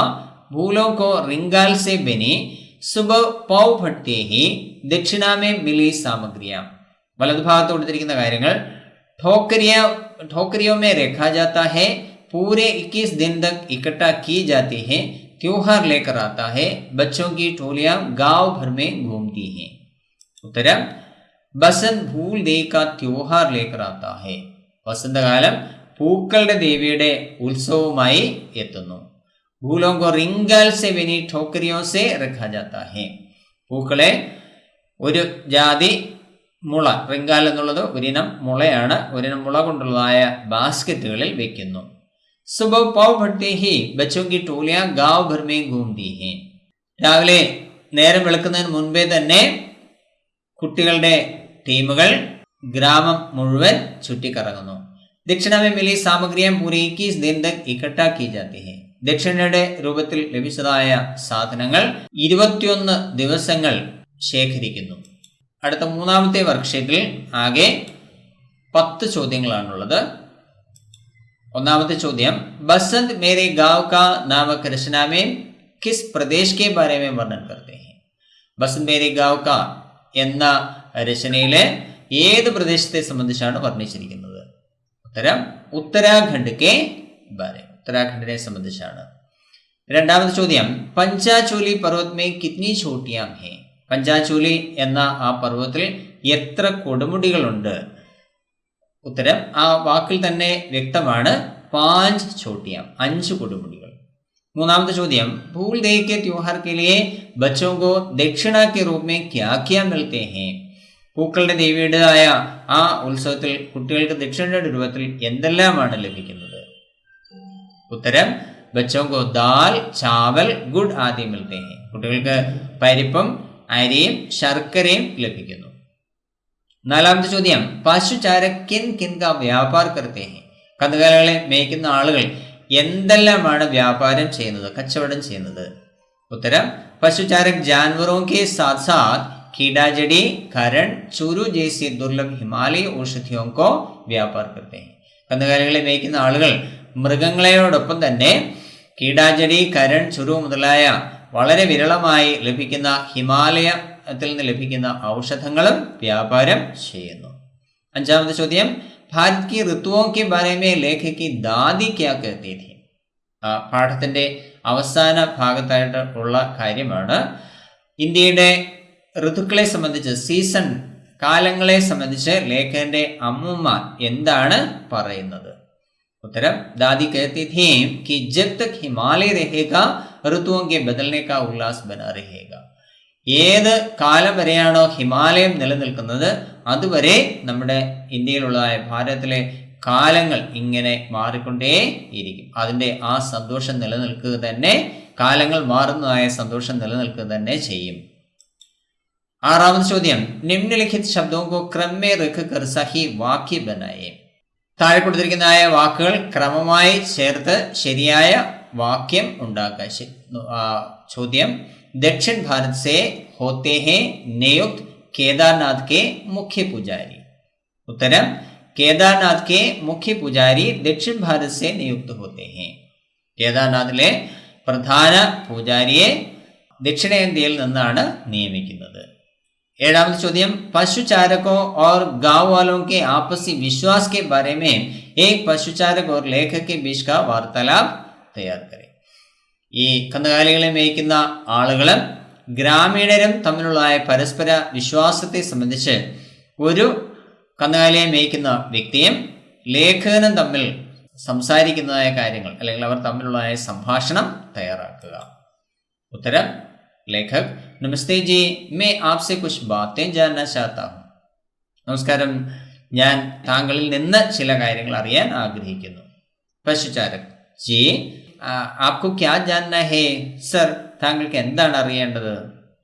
ഭൂലോ കോ റിംഗാൽ സെ ബനി സുബഹ പൗ ഭട്ടെ ഹി ദക്ഷിണ മേ മിലി സാമഗ്രിയ. വലതുഭാഗത്ത് കൊടുത്തിരിക്കുന്ന കാര്യങ്ങൾ ठोकरियों में रखा जाता है, पूरे 21 दिन तक इकट्ठा की जाती है, त्योहार लेकर आता है, बच्चों की टोलियां गांव भर में घूमती हैं. उत्तर ബസന്ത് ഭൂൽ ദേ കാ ത്യോഹാർ ലേക്കർ ആത്താ ഹെ. വസന്തകാലം പൂക്കളുടെ ദേവിയുടെ ഉത്സവവുമായി എത്തുന്നു. ഭൂലോം കോ റിംഗാൽ സെ ബനി ठोकरियों से रखा जाता है. പൂക്കളെ ഒരു ജാതി മുള, റിംഗാൽ എന്നുള്ളത് ഒരിനം മുളയാണ്, ഒരിനം മുള കൊണ്ടുള്ളതായ ബാസ്ക്കറ്റുകളിൽ വെക്കുന്നു. സുബഹ പൗ ഭട്ടെ ഹി ബച്ചോ കി ടോലിയാ ഗാവ് ഭർ മേ ഘൂംതി ഹെ. രാവിലെ നേരം വെളുക്കുന്നതിന് മുൻപേ തന്നെ കുട്ടികളുടെ ടീമുകൾ ഗ്രാമം മുഴുവൻ ചുറ്റിക്കറങ്ങുന്നു. ദക്ഷിണ മേ മിലി സാമഗ്രിയാം പൂരി 21 दिन तक इकट्ठा की जाती है. ദക്ഷിണയുടെ രൂപത്തിൽ ലഭിച്ചതായ സാധനങ്ങൾ 21 ദിവസങ്ങൾ ശേഖരിക്കുന്നു. അടുത്ത 3ാമത്തെ വർക്ക്ഷീറ്റിൽ ആകെ 10 ചോദ്യങ്ങളാണുള്ളത്. ഒന്നാമത്തെ ചോദ്യം, ബസന്ത് മേരെ ഗാവ് കാ നാമക് രചന में किस प्रदेश के बारे में वर्णन करते हैं? ബസന്ത് മേരെ ഗാവ് കാ എന്ന രചനയിലെ ഏത് പ്രദേശത്തെ സംബന്ധിച്ചാണ് വർണ്ണിച്ചിരിക്കുന്നത്? ഉത്തരം ഉത്തരാഖണ്ഡ് കെ ബാരെ, ഉത്തരാഖണ്ഡിനെ സംബന്ധിച്ചാണ്. രണ്ടാമത്തെ ചോദ്യം, പഞ്ചാചോലി പർവ്വത് മേ കിത്നി ചോട്ടിയാം ഹേ? പഞ്ചാചോലി എന്ന ആ പർവ്വതത്തിൽ എത്ര കൊടുമുടികളുണ്ട്? ഉത്തരം ആ വാക്കിൽ തന്നെ വ്യക്തമാണ്, 5 ചോട്ടിയാം, 5 കൊടുമുടികൾ. മൂന്നാമത്തെ ചോദ്യം, ഫൂൽ ദേ കെ त्योहार के लिए बच्चों को दक्षिणा के रूप में क्या क्या मिलते हैं? പൂക്കളുടെ ദേവിയുടേതായ ആ ഉത്സവത്തിൽ കുട്ടികൾക്ക് ദക്ഷിണയുടെ രൂപത്തിൽ എന്തെല്ലാമാണ് ലഭിക്കുന്നത്? ഉത്തരം ബച്ചോं को दाल चावल गुड़ आदि मिलते हैं. കുട്ടികൾക്ക് പരിപ്പും അരിയും ശർക്കരയും ലഭിക്കുന്നു. നാലാമത്തെ ചോദ്യം, പശുചാരക് കിൻ കിൻ കാ വ്യാപാർ കർത്തേ ഹെ? കന്നുകാലികളെ മേയ്ക്കുന്ന ആളുകൾ എന്തെല്ലാമാണ് വ്യാപാരം ചെയ്യുന്നത്, കച്ചവടം ചെയ്യുന്നത്? ഉത്തരം പശുചാരക് ജാൻവറോं के साथ साथ कीड़ा-जड़ी, करण, चूरू जैसी दुर्लभ हिमालयी औषधियों को व्यापार करते हैं. കന്നുകാലികളെ മേയ്ക്കുന്ന ആളുകൾ മൃഗങ്ങളോടൊപ്പം തന്നെ കീടാജടി, കരൺ, ചുരു മുതലായ വളരെ വിരളമായി ലഭിക്കുന്ന ഹിമാലയത്തിൽ നിന്ന് ലഭിക്കുന്ന ഔഷധങ്ങളും വ്യാപാരം ചെയ്യുന്നു. അഞ്ചാമത്തെ ചോദ്യം, ഭാരത് കി ഋതുओं के बारे में लेखक की दादी क्या कहती थी? പാഠത്തിന്റെ അവസാന ഭാഗത്തായിട്ട് ഉള്ള കാര്യമാണ്. ഇന്ത്യയുടെ ഋതുക്കളെ സംബന്ധിച്ച്, സീസൺ കാലങ്ങളെ സംബന്ധിച്ച് ലേഖകന്റെ അമ്മൂമ്മ എന്താണ് പറയുന്നത്? उत्तरम दादी कहती थी कि जब तक हिमालय रहेगा ऋतुओं के बदलने का उल्लास बना रहेगा. ഏത് കാലം വരെയാണോ ഹിമാലയം നിലനിൽക്കുന്നത് അതുവരെ നമ്മുടെ ഇന്ത്യയിലുള്ളതായ ഭാരതത്തിലെ കാലങ്ങൾ ഇങ്ങനെ മാറിക്കൊണ്ടേ ഇരിക്കും. അതിൻ്റെ ആ സന്തോഷം നിലനിൽക്കുക തന്നെ, കാലങ്ങൾ മാറുന്നതായ സന്തോഷം നിലനിൽക്കുക തന്നെ ചെയ്യും. ആറാമത്തെ ചോദ്യം, നിമ്നലിഖിത് ശബ്ദോं को क्रम में रखकर सही वाक्य बनाएं. താഴെ കൊടുത്തിരിക്കുന്നതായ വാക്കുകൾ ക്രമമായി ചേർത്ത് ശരിയായ വാക്യം ഉണ്ടാക്കുക. ചോദ്യം, दक्षिण भारत से होते हैं नियुक्त केदारनाथ के मुख्य पुजारी. उत्तरम केदारनाथ के मुख्य पुजारी दक्षिण भारत से नियुक्त होते हैं. കേദാർനാഥിലെ പ്രധാന പൂജാരിയെ ദക്ഷിണേന്ത്യയിൽ നിന്നാണ് നിയമിക്കുന്നത്. ഏഴാമത്തെ ചോദ്യം, पशुचारकों और गांव वालों के आपसी विश्वास के बारे में एक पशुचारक और लेखक के बीच का वार्तालाप तैयार करें. ഈ കന്നുകാലികളെ മേയ്ക്കുന്ന ആളുകളും ഗ്രാമീണരും തമ്മിലുള്ള പരസ്പര വിശ്വാസത്തെ സംബന്ധിച്ച് ഒരു കന്നുകാലിയെ മേയ്ക്കുന്ന വ്യക്തിയും ലേഖകനും തമ്മിൽ സംസാരിക്കുന്നതായ കാര്യങ്ങൾ അല്ലെങ്കിൽ അവർ തമ്മിലുള്ള സംഭാഷണം തയ്യാറാക്കുക. ഉത്തരം ലേഖക്, നമസ്തേ ജി, मैं आपसे कुछ बातें जानना चाहता हूं. നമസ്കാരം, ഞാൻ താങ്കളിൽ നിന്ന് ചില കാര്യങ്ങൾ അറിയാൻ ആഗ്രഹിക്കുന്നു. പശുചാരക്, ജി आपको क्या जानना है? सर, താങ്കൾക്ക് എന്താണ് അറിയേണ്ടത്?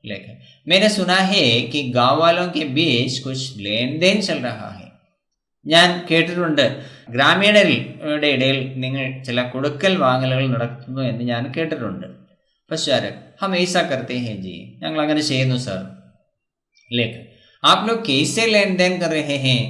ലേഖക്, मैंने सुना है कि गांव वालों के बीच कुछ लेन देन चल रहा है. ഞാൻ കേട്ടിട്ടുണ്ട് ഗ്രാമീണരുടെ ഇടയിൽ നിങ്ങൾ ചില കൊടുക്കൽ വാങ്ങലുകൾ നടത്തുന്നു എന്ന് ഞാൻ കേട്ടിട്ടുണ്ട്. പശുചാരക്, हम ऐसा करते हैं जी, ഞങ്ങൾ അങ്ങനെ ചെയ്യുന്നു സർ. ലേഖക്, आप लोग कैसे लेन देन कर रहे हैं?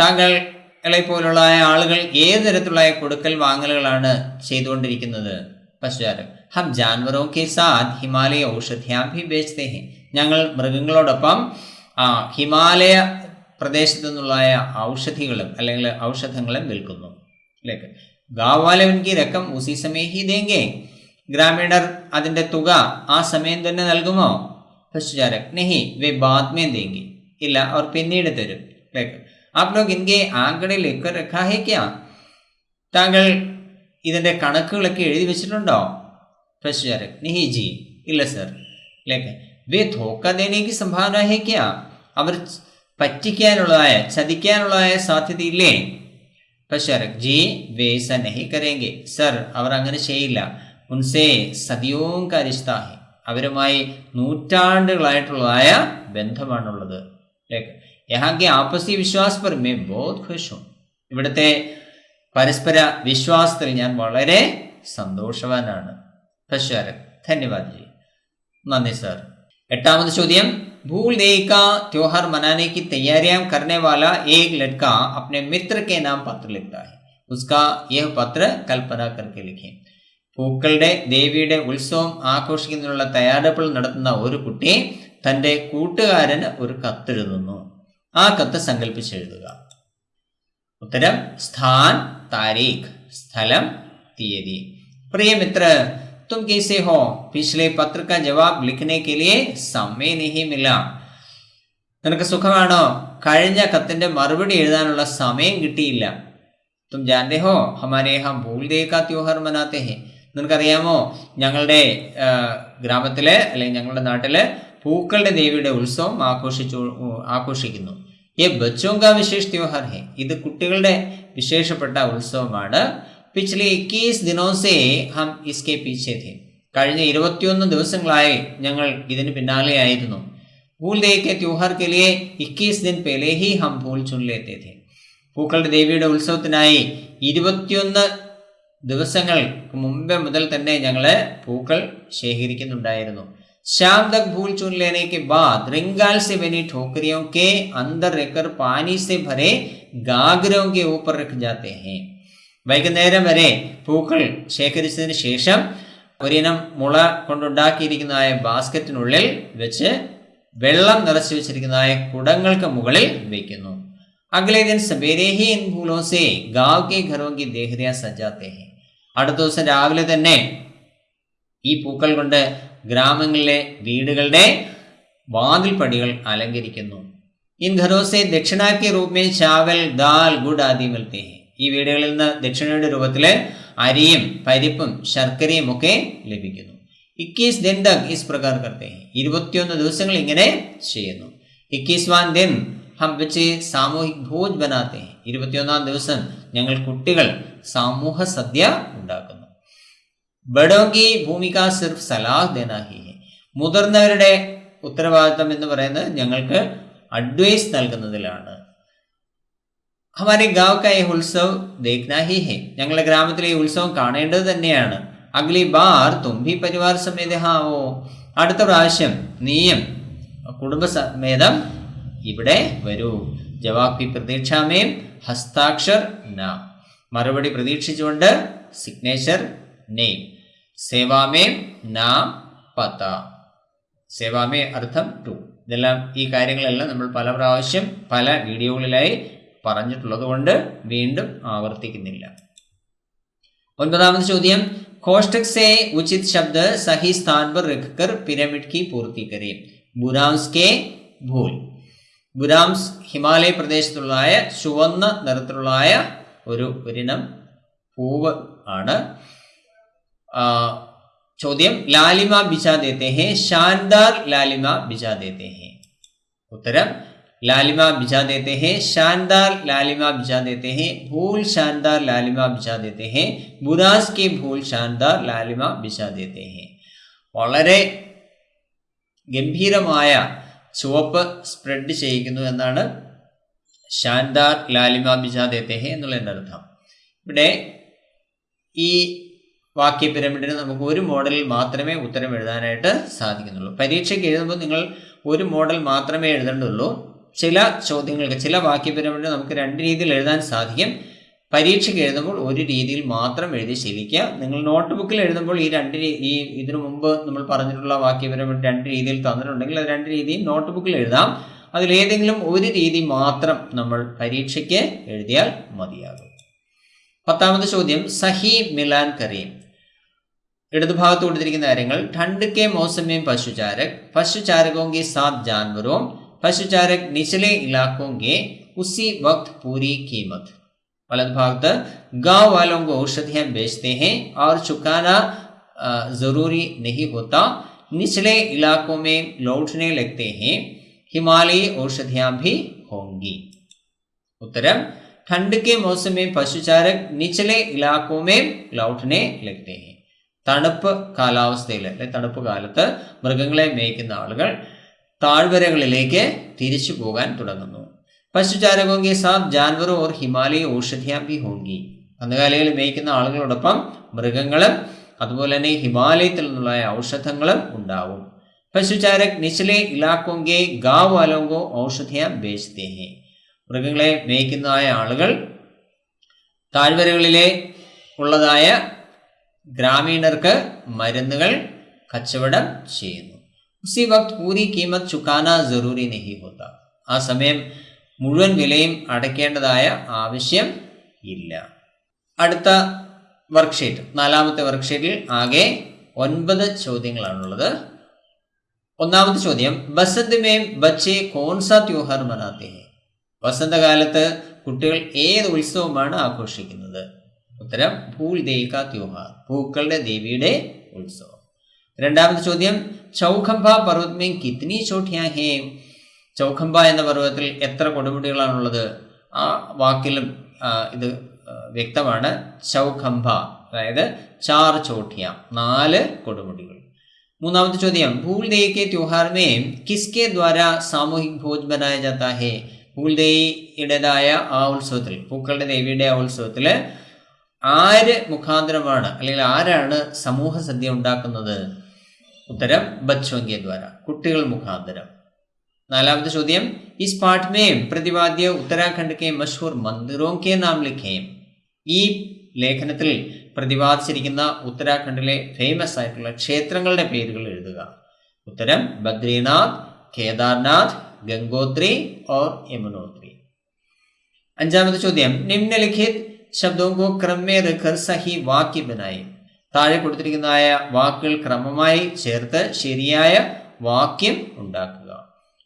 താങ്കളെ പോലുള്ള ആളുകൾ ഏത് തരത്തിലുള്ള കൊടുക്കൽ വാങ്ങലുകളാണ് ചെയ്തുകൊണ്ടിരിക്കുന്നത്? പശുചാരക്, हम जानवरों के साथ हिमालय औषधियां भी बेचते हैं. ഞങ്ങൾ മൃഗങ്ങളോടൊപ്പം ഹിമാലയ പ്രദേശത്തു നിന്നുള്ള ഔഷധികളും അല്ലെങ്കിൽ ഔഷധങ്ങളും വിൽക്കുന്നു. ലേഖക്, गांव वाले उनकी रकम उसी समय ही देंगे. ഗ്രാമീണർ അതിന്റെ തുക ആ സമയം തന്നെ നൽകുമോ? പശുചാരക്, नहीं, वे बाद में देंगे. ഇല്ല, അവർ പിന്നീട് തരും. ലേഖക്, आप लोग इनके आंकड़े लेकर रखा है क्या? താങ്കൾ ഇതിന്റെ കണക്കുകളൊക്കെ എഴുതി വെച്ചിട്ടുണ്ടോ? പശുചാരക്, नहीं जी, ഇല്ല സർ. ലേഖക്, वे धोखा देने की संभावना है क्या? അവർ പറ്റിക്കാനുള്ളതായ ചതിക്കാനുള്ളതായ സാധ്യതയില്ലേ? പശുചാരക്, जी, वे ऐसा नहीं करेंगे. സർ, അവർ അങ്ങനെ ചെയ്യില്ല. ഉൻസേ സദിയോं का रिश्ता है. അവരുമായി നൂറ്റാണ്ടുകളായിട്ടുള്ളതായ ബന്ധമാണുള്ളത്. ലേഖക്, यहाँ के आपसी विश्वास पर मैं बहुत खुश हूँ. ഇവിടുത്തെ പരസ്പര വിശ്വാസത്തിൽ ഞാൻ വളരെ സന്തോഷവാനാണ്. പശുചാരക്, ധന്യവാദ് ജി. നന്ദി സർ. എട്ടാമത് ചോദ്യം, भूल देई का त्योहार मनाने की तैयारियां करने वाला एक लड़का अपने मित्र के नाम पत्र लिखता है, उसका यह पत्र कल्पना करके लिखें. പൂക്കളുടെ ദേവിയുടെ ഉത്സവം ആഘോഷിക്കുന്നതിനുള്ള തയ്യാറെടുപ്പുകൾ നടത്തുന്ന ഒരു കുട്ടി തൻ്റെ കൂട്ടുകാരന് ഒരു കത്തെഴുതുന്നു. ആ കത്ത് സങ്കല്പിച്ചെഴുതുക. ഉത്തരം സ്ഥാൻ താരീഖ്, സ്ഥലം തീയതി. പ്രിയ മിത്ര, तुम कैसे हो? पिछले पत्र का जवाब लिखने के लिए समय नहीं मिला. നിനക്ക് സുഖമാണോ? കഴിഞ്ഞ കത്തിന്റെ മറുപടി എഴുതാനുള്ള സമയം കിട്ടിയില്ല. तुम जानते हो हमारे यहाँ भूल दे का त्योहार मनाते हैं. നിനക്കറിയാമോ, ഞങ്ങളുടെ ഗ്രാമത്തിലെ അല്ലെങ്കിൽ ഞങ്ങളുടെ നാട്ടിലെ പൂക്കളുടെ ദേവിയുടെ ഉത്സവം ആഘോഷിക്കുന്നു. ये बच्चों का विशेष त्योहार है. ഇത് കുട്ടികളുടെ വിശേഷപ്പെട്ട ഉത്സവമാണ്. पिछले 21 दिनों से हम इसके पीछे थे. കഴിഞ്ഞ 21 ദിവസങ്ങളായി ഞങ്ങൾ ഇതിന് പിന്നാലെയായിരുന്നു. भूल दे के त्योहार के लिए 21 दिन पहले ही हम भूल चुन लेते थे. പൂക്കളുടെ ദേവിയുടെ ഉത്സവത്തിനായി 21 ദിവസങ്ങൾക്ക് മുമ്പേ മുതൽ തന്നെ ഞങ്ങള് പൂക്കൾ ശേഖരിക്കുന്നുണ്ടായിരുന്നു. शाम तक भूल चुन लेने के बाद रिंगाल से बनी ठोकरियों के अंदर रखकर पानी से भरे गागरों के ऊपर रख जाते हैं. വൈകുന്നേരം വരെ പൂക്കൾ ശേഖരിച്ചതിന് ശേഷം ഒരിനം മുള കൊണ്ടുണ്ടാക്കിയിരിക്കുന്നതായ ബാസ്ക്കറ്റിനുള്ളിൽ വെച്ച് വെള്ളം നിറച്ചു വെച്ചിരിക്കുന്നതായ കുടങ്ങൾക്ക് മുകളിൽ വയ്ക്കുന്നു. अगले दिन सवेरे ही इन फूलों से गांव के घरों की देहरियां सजाते हैं. അടുത്ത ദിവസം രാവിലെ തന്നെ ഈ പൂക്കൾ കൊണ്ട് ഗ്രാമങ്ങളിലെ വീടുകളുടെ വാതിൽപ്പടികൾ അലങ്കരിക്കുന്നു. इन घरों से दक्षिणा के रूप में चावल दाल गुड़ आदि मिलते हैं. ഈ വീടുകളിൽ നിന്ന് ദക്ഷിണയുടെ രൂപത്തില് അരിയും പരിപ്പും ശർക്കരയും ഒക്കെ ലഭിക്കുന്നു. 21 दिन तक इस प्रकार करते हैं. 21 ദിവസങ്ങൾ ഇങ്ങനെ ചെയ്യുന്നു. 21वां दिन हम बच्चे सामूहिक भोज बनाते हैं. 21ാം ദിവസം ഞങ്ങൾ കുട്ടികൾ സമൂഹ സദ്യ ഉണ്ടാക്കുന്നു. बड़ों की भूमिका सिर्फ सलाह देना ही है. മുതിർന്നവരുടെ ഉത്തരവാദിത്തം എന്ന് പറയുന്നത് ഞങ്ങൾക്ക് അഡ്വൈസ് നൽകുന്നതിലാണ്. हमारे गांव का यह उत्सव देखना ही है. ഞങ്ങളുടെ ഗ്രാമത്തിലെ ഈ ഉത്സവം കാണേണ്ടത് തന്നെയാണ്. अगली बार तुम भी परिवार समेत आओ. അടുത്ത പ്രാവശ്യം നീയും കുടുംബസമേതം ഇവിടെ വരൂ. ജവാബ് की प्रतीक्षा में हस्ताक्षर नाम. മറുപടി പ്രതീക്ഷിച്ചുകൊണ്ട് സിഗ്നേച്ചർ നെയിം. സേവാ में नाम पता. സേവാ में അർത്ഥം ടു. ഇതെല്ലാം ഈ കാര്യങ്ങളെല്ലാം നമ്മൾ പല പ്രാവശ്യം പല വീഡിയോകളിലായി പറഞ്ഞിട്ടുള്ളത് കൊണ്ട് വീണ്ടും ആവർത്തിക്കുന്നില്ല. 9ാമത് ചോദ്യം, कोष्टक से उचित शब्द सही स्थान पर रखकर पिरामिड की पूर्ति करें. बुरांस के भूल. ബുരാംസ് ഹിമാലയ പ്രദേശത്തുള്ളതായ ചുവന്ന നിറത്തിലുള്ളതായ ഒരിനം പൂവ് ആണ്. ചോദ്യം, ലാലിമ ബിജാ ദേത്തെ ഹേ ഷാൻദാർ ലാലിമ ബിജാ ദേത്തെ ഹേ. ഉത്തരം लालिमा बिछा देते हैं, शानदार लालिमा बिछा देते हैं, भूल शानदार लालिमा बिछा देते हैं, बुरास के भूल शानदार लालिमा बिछा देते हैं. വളരെ ഗംഭീരമായ ചുവപ്പ് സ്പ്രെഡ് ചെയ്യിക്കുന്നു എന്നാണ് ഷാൻദാർ ലാലിമ ബിജാ ദേത്തെ ഹേ എന്നുള്ളതിൻ്റെ അർത്ഥം. ഇവിടെ ഈ വാക്യ പിരമിഡിന് നമുക്ക് ഒരു മോഡലിൽ മാത്രമേ ഉത്തരം എഴുതാനായിട്ട് സാധിക്കുന്നുള്ളൂ. പരീക്ഷയ്ക്ക് എഴുതുമ്പോൾ നിങ്ങൾ ഒരു മോഡൽ മാത്രമേ എഴുതേണ്ടുള്ളൂ. ചില ചോദ്യങ്ങൾക്ക് ചില വാക്യ പിരമിഡ് നമുക്ക് 2 രീതിയിൽ എഴുതാൻ സാധിക്കും. പരീക്ഷയ്ക്ക് എഴുതുമ്പോൾ ഒരു രീതിയിൽ മാത്രം എഴുതി ശീലിക്കുക. നിങ്ങൾ നോട്ട് ബുക്കിൽ എഴുതുമ്പോൾ ഈ ഇതിനു മുമ്പ് നമ്മൾ പറഞ്ഞിട്ടുള്ള വാക്യ പിരമിഡ് 2 രീതിയിൽ തന്നിട്ടുണ്ടെങ്കിൽ അത് 2 രീതിയും നോട്ട് ബുക്കിൽ എഴുതാം. അതിലേതെങ്കിലും ഒരു രീതി മാത്രം നമ്മൾ പരീക്ഷയ്ക്ക് എഴുതിയാൽ മതിയാകും. 10ാമത് ചോദ്യം, സഹി മിലാൻ കരീം. ഇടതുഭാഗത്ത് കൊടുത്തിരിക്കുന്ന കാര്യങ്ങൾ, ठंड के मौसम में पशुचारकों के साथ जानवरों, पशुचारक निचले इलाकों के उसी वक्त पूरी कीमत. वलदभागत गांव वालों को औषधियां बेचते हैं और चुकाना जरूरी नहीं होता, निचले इलाकों में लौटने लगते हैं, हिमालयी औषधियां भी होंगी. उत्तरम, ठंड के मौसम में पशुचारक निचले इलाकों में लौटने लगते हैं. തണുപ്പ് കാലാവസ്ഥയിൽ അല്ലെ തണുപ്പ് കാലത്ത് മൃഗങ്ങളെ മേയ്ക്കുന്ന ആളുകൾ താഴ്വരകളിലേക്ക് തിരിച്ചു പോകാൻ തുടങ്ങുന്നു. പശുചാരകോं के साथ जानवरों और हिमालयी औषधियां भी होंगी. കന്നുകാലികൾ മേയ്ക്കുന്ന ആളുകളോടൊപ്പം മൃഗങ്ങളും അതുപോലെ തന്നെ ഹിമാലയത്തിൽ നിന്നുള്ള ഔഷധങ്ങളും ഉണ്ടാവും. പശുചാരക് നിച്ചലെ ഇലാക്കോങ്കെ ഗാവ് വാലോങ്കോ ഔഷധിയാ ബേച്ച്തേ ഹെ. മൃഗങ്ങളെ മേയ്ക്കുന്നതായ ആളുകൾ താഴ്വരകളിലെ ഉള്ളതായ ഗ്രാമീണർക്ക് മരുന്നുകൾ കച്ചവടം ചെയ്യുന്നു. ഉസി വക്ത് പൂരി കീമത്ത് ചുക്കാന ജറൂരി നഹി ഹോത്ത. ആ സമയം മുഴുവൻ വിലയും അടയ്ക്കേണ്ടതായ ആവശ്യം ഇല്ല. അടുത്ത വർക്ക്ഷീറ്റ്, 4ാമത്തെ വർക്ക്ഷീറ്റിൽ ആകെ 9 ചോദ്യങ്ങളാണുള്ളത്. ഒന്നാമത്തെ ചോദ്യം, ബസന്ത് മേ ബച്ചെ കോൺസാ ത്യോഹാർ മനാത്തെ ഹെ. വസന്തകാലത്ത് കുട്ടികൾ ഏത് ഉത്സവമാണ് ആഘോഷിക്കുന്നത്? ഉത്തരം ഭൂൽ ദേയ് കാ ത്യോഹാർ, പൂക്കളുടെ ദേവിയുടെ ഉത്സവം. രണ്ടാമത്തെ ചോദ്യം, ചൗഖംബ പർവ്വത് മേ കിത്നി ചോട്ടിയാ ഹേ. ചൗഖംബ എന്ന പർവ്വതത്തിൽ എത്ര കൊടുമുടികളാണുള്ളത്? ആ വാക്കിലും ഇത് വ്യക്തമാണ്. ചൗഖംബ അതായത് 4 ചോട്ടിയ, 4 കൊടുമുടികൾ. മൂന്നാമത്തെ ചോദ്യം, ഭൂൽ ദേയ് കെ ത്യോഹാർ മേ കിസ്കെ ദ്വാര സാമൂഹിക് ഭോജ് ബനായ ജാതാ ഹെ. ഭൂൽ ദേയിയുടേതായ ആ ഉത്സവത്തിൽ, പൂക്കളുടെ ദേവിയുടെ ആ ഉത്സവത്തിൽ ആര് മുഖാന്തരമാണ് അല്ലെങ്കിൽ ആരാണ് സമൂഹ സദ്യ ഉണ്ടാക്കുന്നത്? ഉത്തരം ബച്ചോങ്കെ ദ്വാര, കുട്ടികൾ മുഖാന്തരം. നാലാമത്തെ ചോദ്യം, ഇസ് പാഠ് മേ പ്രതിപാദ്യ ഉത്തരാഖണ്ഡ് കെ മഷഹൂർ മന്ദിറോं के नाम लिखें. ഈ ലേഖനത്തിൽ പ്രതിപാദിച്ചിരിക്കുന്ന ഉത്തരാഖണ്ഡിലെ ഫേമസ് ആയിട്ടുള്ള ക്ഷേത്രങ്ങളുടെ പേരുകൾ എഴുതുക. ഉത്തരം ബദ്രിനാഥ്, കേദാർനാഥ്, ഗംഗോത്രി और യമുനോത്രി. അഞ്ചാമത്തെ ചോദ്യം, നിമ്നലിഖിത് ശബ്ദോं को क्रम में रखकर सही वाक्य बनाएं. താഴെ കൊടുത്തിരിക്കുന്നതായ വാക്കുകൾ ക്രമമായി ചേർത്ത് ശരിയായ വാക്യം ഉണ്ടാക്കുക.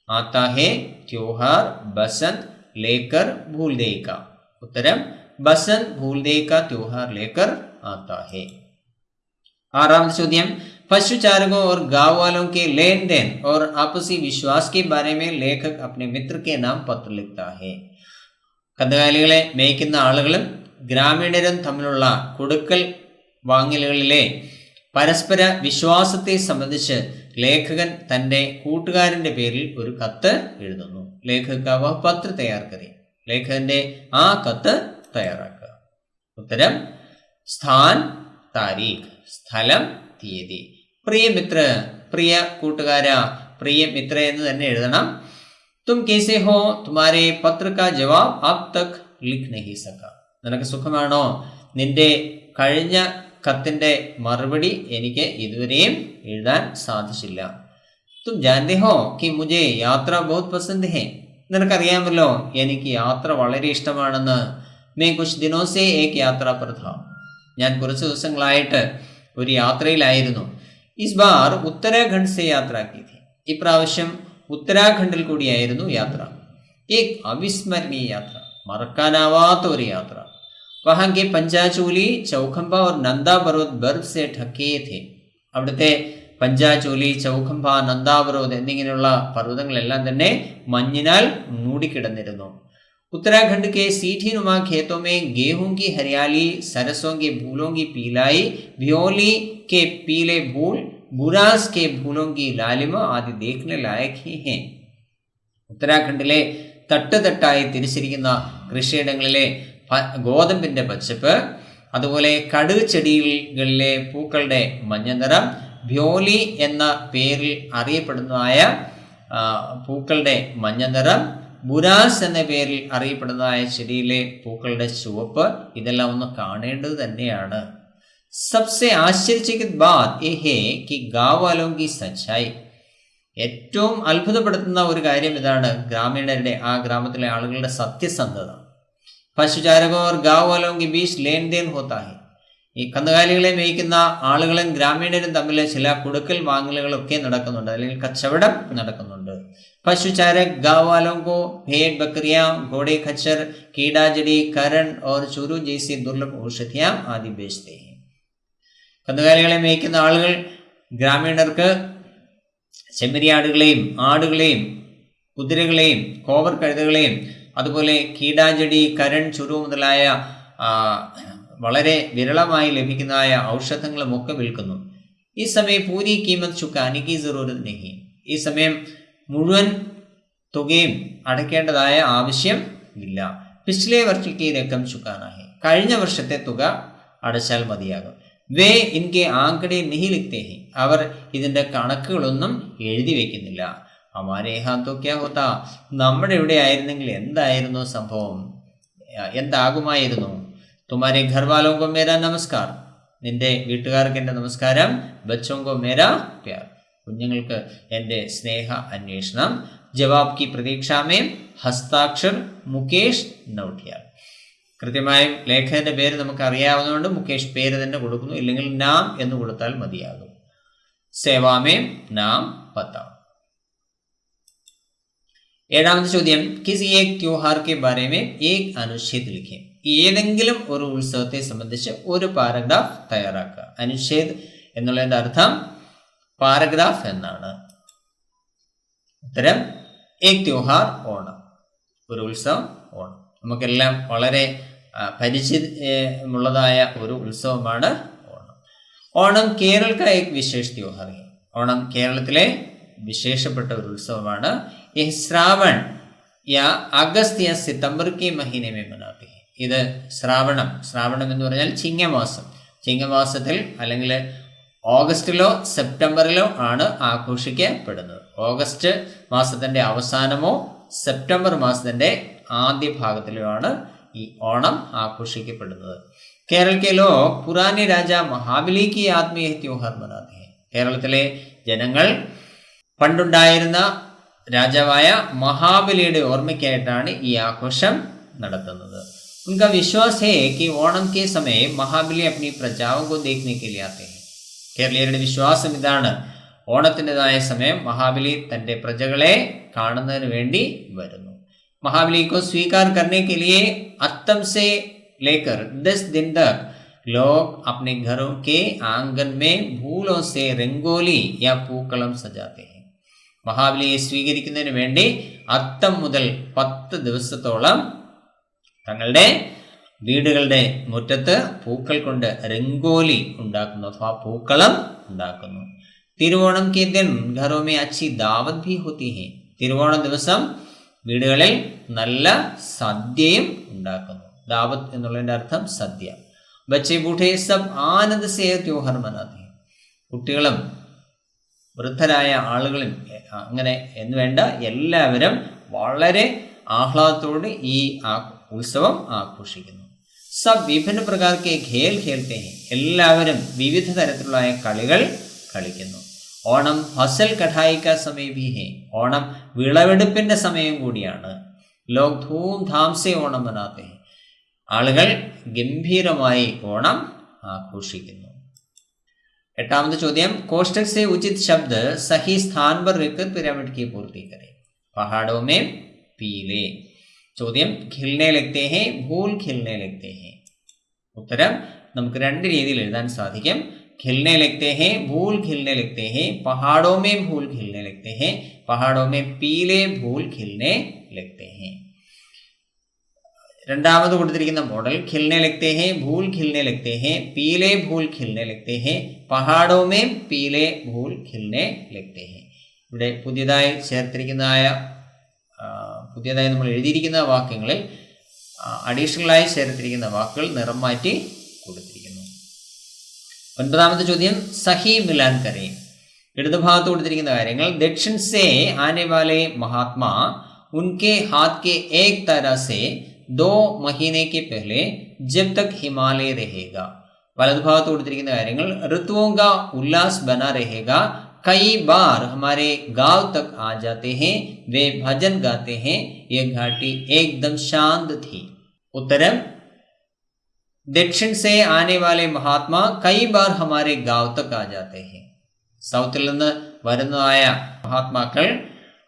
आता है त्योहार बसंत लेकर भूल देय का. उत्तरम बसंत भूल देय का त्योहार लेकर आता है. आरामത്തെ ചോദ്യം, पशुचारकों और गांव वालों के लेन देन और आपसी विश्वास के बारे में लेखक अपने मित्र के नाम पत्र लिखता है. കന്നുകാലികളെ മേയ്ക്കുന്ന ആളുകളും ഗ്രാമീണരും തമ്മിലുള്ള കൊടുക്കൽ വാങ്ങലുകളിലെ പരസ്പര വിശ്വാസത്തെ സംബന്ധിച്ച് ലേഖകൻ തൻ്റെ കൂട്ടുകാരൻ്റെ പേരിൽ ഒരു കത്ത് എഴുതുന്നു. ലേഖക പത്ര തയ്യാർ കറി, ലേഖകന്റെ ആ കത്ത് തയ്യാറാക്കുക. ഉത്തരം സ്ഥാൻ താരീഖ്, സ്ഥലം തീയതി. പ്രിയ മിത്ര, പ്രിയ കൂട്ടുകാര, പ്രിയ മിത്ര എന്ന് തന്നെ എഴുതണം. തും കേസെ ഹോ, തുമാരെ പത്ര കാ ജവാബ് അബ് തക് ലിഖ് നഹി സക. നിനക്ക് സുഖമാണോ? നിന്റെ കഴിഞ്ഞ കത്തിന്റെ മറുപടി എനിക്ക് ഇതുവരെയും എഴുതാൻ സാധിച്ചില്ല. തും ജാൻതേ ഹോ കി മുझे യാത്ര ബഹുത് പസന്ദ് ഹേ. നിനക്കറിയാമല്ലോ എനിക്ക് യാത്ര വളരെ ഇഷ്ടമാണെന്ന്. മേ കുച്ച് ദിനോ സേ ഏക് യാത്ര പർ ഥാ. ഞാൻ കുറച്ച് ദിവസങ്ങളായിട്ട് ഒരു യാത്രയിലായിരുന്നു. ഇസ് ബാർ ഉത്തരാഖണ്ഡ് സേ യാത്ര കി ഥി. ഇപ്രാവശ്യം ഉത്തരാഖണ്ഡിൽ കൂടിയായിരുന്നു യാത്ര. ഏക് അവിസ്മരണീയ യാത്ര, മറക്കാനാവാത്ത ഒരു യാത്ര. वहाँ के पंचाचूली, चौखंबा और नंदा पर्वत बर्फ से ढके थे. അവിടുത്തെ പഞ്ചാചൂലി, ചൗഖംബ, നന്ദാപർവ്വത് എന്നിങ്ങനെയുള്ള പർവ്വതങ്ങളെല്ലാം തന്നെ മഞ്ഞിനാൽ മൂടിക്കിടന്നിരുന്നു. उत्तराखंड के सीठी नुमा खेतों में गेहूं की हरियाली, सरसों के फूलों की पीलाई, भियोली के पीले फूल, बुरास के फूलों की लालिमा आदि देखने लायक ही हैं. ഉത്തരാഖണ്ഡിലെ തട്ടുതട്ടായി തിരിച്ചിരിക്കുന്ന കൃഷിയിടങ്ങളിലെ ഗോതമ്പിന്റെ പച്ചപ്പ്, അതുപോലെ കടുക് ചെടികളിലെ പൂക്കളുടെ മഞ്ഞനിറം, ഭ്യോലി എന്ന പേരിൽ അറിയപ്പെടുന്നതായ പൂക്കളുടെ മഞ്ഞനിറം, ബുരാസ് എന്ന പേരിൽ അറിയപ്പെടുന്നതായ ചെടിയിലെ പൂക്കളുടെ ചുവപ്പ്, ഇതെല്ലാം ഒന്ന് കാണേണ്ടത് തന്നെയാണ്. സബ്സെ ആശ്ചര്യചകിത് ബാത് യേ ഹേ കി ഗാവ് വാലോं की സച്ചായി. ഏറ്റവും അത്ഭുതപ്പെടുത്തുന്ന ഒരു കാര്യം ഇതാണ്, ഗ്രാമീണരുടെ, ആ ഗ്രാമത്തിലെ ആളുകളുടെ സത്യസന്ധത. പശുചാരകോ और गांव वालों के बीच लेन देन होता है. ഈ കന്നുകാലികളെ മേയ്ക്കുന്ന ആളുകളും ഗ്രാമീണരും തമ്മിൽ ചില കൊടുക്കൽ വാങ്ങലുകളൊക്കെ നടക്കുന്നുണ്ട്, അല്ലെങ്കിൽ കച്ചവടം നടക്കുന്നുണ്ട്. പശുചാരക് गांव वालों को भेड़ बकरियां, घोड़े खच्चर, कीड़ा जड़ी, करण और चूरू जैसी दुर्लभ औषधियां आदि बेचते हैं. കന്നുകാലികളെ മേയ്ക്കുന്ന ആളുകൾ ഗ്രാമീണർക്ക് ചെമ്മരിയാടുകളെയും ആടുകളെയും കുതിരകളെയും കോവർ കഴുതകളെയും അതുപോലെ കീടാജടി, കരൺ, ചുരു മുതലായ വളരെ വിരളമായി ലഭിക്കുന്നതായ ഔഷധങ്ങളും ഒക്കെ വിൽക്കുന്നു. ഈ സമയം പൂരി കീമത്ത് ചുക്കാനിക്ക് ജറൂരത് നഹി. ഈ സമയം മുഴുവൻ തുകയും അടയ്ക്കേണ്ടതായ ആവശ്യം ഇല്ല. പിछले വർഷ की रकम चुकाना है. കഴിഞ്ഞ വർഷത്തെ തുക അടച്ചാൽ മതിയാകും. വേ ഇൻകെ ആങ്കടെ നഹി ലിഖ്തേ ഹൈ, അവർ ഇതിന്റെ കണക്കുകളൊന്നും എഴുതി വെക്കുന്നില്ല. ഹമാരേ യഹാ തോ ക്യാ ഹോതാ, നമ്മുടെ ഇവിടെ ആയിരുന്നെങ്കിൽ എന്തായിരുന്നു സംഭവം, എന്താകുമായിരുന്നു. തുമാരെ ഘർവാലോം കോ മേരാ നമസ്കാർ, നിന്റെ വീട്ടുകാർക്ക് എൻ്റെ നമസ്കാരം. ബച്ചോം കോ മേരാ പ്യാർ, കുഞ്ഞുങ്ങൾക്ക് എൻ്റെ സ്നേഹ അന്വേഷണം. ജവാബ് കി പ്രതീക്ഷാമേ ഹസ്താക്ഷർ മുകേഷ് നൗട്ടിയാൽ. കൃത്യമായും ലേഖകന്റെ പേര് നമുക്ക് അറിയാവുന്നതുകൊണ്ട് മുകേഷ് പേര് തന്നെ കൊടുക്കുന്നു, ഇല്ലെങ്കിൽ നാം എന്ന് കൊടുത്താൽ മതിയാകും. സേവാമേ നാം പത്ത. ഏഴാമത്തെ ചോദ്യം, കിസി ഏക് ത്യോഹാർ കെ ബാരെ മേ ഏക് അനുച്ഛേദ് ലിഖേ. ഏതെങ്കിലും ഒരു ഉത്സവത്തെ സംബന്ധിച്ച് ഒരു പാരഗ്രാഫ് തയ്യാറാക്കുക. അനുച്ഛേദ് എന്നുള്ളതിന്റെ അർത്ഥം പാരഗ്രാഫ് എന്നാണ്. ഉത്തരം ഏക് ത്യോഹാർ, ഓണം, ഒരു ഉത്സവം ഓണം. നമുക്കെല്ലാം വളരെ പരിചയമുള്ളതായ ഒരു ഉത്സവമാണ് ഓണം. ഓണം കേരള കാ ഏക് വിശേഷ് ത്യോഹാർ ഹൈ. ഓണം കേരളത്തിലെ വിശേഷപ്പെട്ട ഒരു ഉത്സവമാണ്. ശ്രാവൺ യാ അഗസ്റ്റ് യാ സിതംബർ കെ മഹീനെ മേ മനാത്തെ ഹൈ. ഇത് ശ്രാവണം എന്ന് പറഞ്ഞാൽ ചിങ്ങമാസം. ചിങ്ങമാസത്തിൽ അല്ലെങ്കിൽ ഓഗസ്റ്റിലോ സെപ്റ്റംബറിലോ ആണ് ആഘോഷിക്കപ്പെടുന്നത്. ഓഗസ്റ്റ് മാസത്തിന്റെ അവസാനമോ സെപ്റ്റംബർ മാസത്തിന്റെ ആദ്യ ഭാഗത്തിലോ ആണ് ഈ ഓണം ആഘോഷിക്കപ്പെടുന്നത്. കേരള കെ ലോഗ് പുരാനെ രാജ മഹാബലി കി ആത്മീയ ത്യോഹാർ മനാത്തെ ഹൈ. കേരളത്തിലെ ജനങ്ങൾ പണ്ടുണ്ടായിരുന്ന രാജാവായ മഹാബലിയുടെ ഓർമ്മയ്ക്കായിട്ടാണ് ഈ ആഘോഷം നടത്തുന്നത്. ഉनका विश्वास है कि ओणम के समय महाबली अपनी प्रजाओं को देखने के लिए आते हैं. കേരളീയരുടെ വിശ്വാസം ഇതാണ്, ഓണത്തിൻ്റെതായ സമയം മഹാബലി തൻ്റെ പ്രജകളെ കാണുന്നതിന് വേണ്ടി വരുന്നു. മഹാബലി को स्वीकार करने के लिए अत्तम से लेकर 10 दिन तक लोग अपने घरों के आंगन में फूलों से रंगोली या പൂക്കളം सजाते हैं. മഹാബലിയെ സ്വീകരിക്കുന്നതിന് വേണ്ടി അത്തം മുതൽ 10 ദിവസത്തോളം തങ്ങളുടെ വീടുകളുടെ മുറ്റത്ത് പൂക്കൾ കൊണ്ട് രംഗോലി ഉണ്ടാക്കുന്നു, അഥവാ പൂക്കളം ഉണ്ടാക്കുന്നു. തിരുവോണം കെ ദിൻ ഘറോ മേ അച്ഛി ദാവത് ഭി ഹോത്തി ഹൈ. തിരുവോണം ദിവസം വീടുകളിൽ നല്ല സദ്യയും ഉണ്ടാക്കുന്നു. ദാവത്ത് എന്നുള്ളതിന്റെ അർത്ഥം സദ്യ. ബച്ചെ ബൂഠേ സബ് ആനന്ദ് സേ ത്യോഹാർ മനാത്തെ ഹൈ. കുട്ടികളും വൃദ്ധരായ ആളുകളും അങ്ങനെ എന്ന് വേണ്ട എല്ലാവരും വളരെ ആഹ്ലാദത്തോടെ ഈ ഉത്സവം ആഘോഷിക്കുന്നു. സബ് വിഭിന്ന പ്രകാരത്തെ ഖേൽ ഖേൽത്തെ ഹൈ. എല്ലാവരും വിവിധ തരത്തിലുള്ള കളികൾ കളിക്കുന്നു. ഓണം ഫസൽ കഠായി കാ സമയ ഭി ഹൈ. ഓണം വിളവെടുപ്പിന്റെ സമയം കൂടിയാണ്. ലോക് ധൂം ധാം സേ ഓണം മനാത്തെ ഹൈ. ആളുകൾ ഗംഭീരമായി ഓണം ആഘോഷിക്കുന്നു. എട്ടാമത്തെ ചോദ്യം, കോഷ്ടക് സേ ഉചിത് ശബ്ദ സഹി സ്ഥാൻ पर रखकर पिरामिड की पूर्ति करें. पहाड़ों में पीले. ചോദ്യം, ഖിൽനെ ലഗ്തേ ഹൈ, ഭൂൽ ഖിൽനെ ലഗ്തേ ഹൈ. ഉത്തരം നമുക്ക് രണ്ട് രീതിയിൽ എഴുതാൻ സാധിക്കും. ഖിൽനെ ലഗ്തേ high, Phool ഖിൽനെ ലഗ്തേ high, പഹാഡോ may Phool ഖിൽനെ ലഗ്തേ high, പഹാഡോ may പീലെ Phool ഖിൽനെ ലഗ്തേ high. രണ്ടാമത് കൊടുത്തിരിക്കുന്ന model ഖിൽനെ ലഗ്തേ high, Phool ഖിൽനെ ലഗ്തേ high, പീലെ Phool ഖിൽനെ ലഗ്തേ high, പഹാഡോ may പീലെ Phool ഖിൽനെ ലഗ്തേ high. ഇവിടെ പുതിയതായി നമ്മൾ എഴുതിയിരിക്കുന്ന വാക്യങ്ങളിൽ അഡീഷണലായി ചേർത്തിരിക്കുന്ന വാക്കുകൾ നിറം മാറ്റി കൊടുത്തിരിക്കുന്നു. ഒൻപതാമത്തെ ചോദ്യം, സഹി മിലാൻ കരേ. ഇടതുഭാഗത്ത് കൊടുത്തിരിക്കുന്ന കാര്യങ്ങൾ, ദക്ഷിൺ സേ ആനെ വാലെ മഹാത്മാ ഉൻകെ ഹാത്ത് കെ ഏക് തര സേ 2 മഹീനെ കെ പെഹ്ലെ ജബ് തക് ഹിമാലയ രഹേഗ. വലതുഭാഗത്ത് കൊടുത്തിരിക്കുന്ന കാര്യങ്ങൾ, ഋതുओं का उल्लास बना रहेगा, कई बार हमारे गांव तक आ जाते हैं, वे भजन गाते हैं, ये घाटी एकदम शांत थी. उत्तरम, दक्षिण से आने वाले महात्मा कई बार हमारे गांव तक आ जाते हैं. സൗത്തിൽ നിന്ന് വരുന്നതായ മഹാത്മാക്കൾ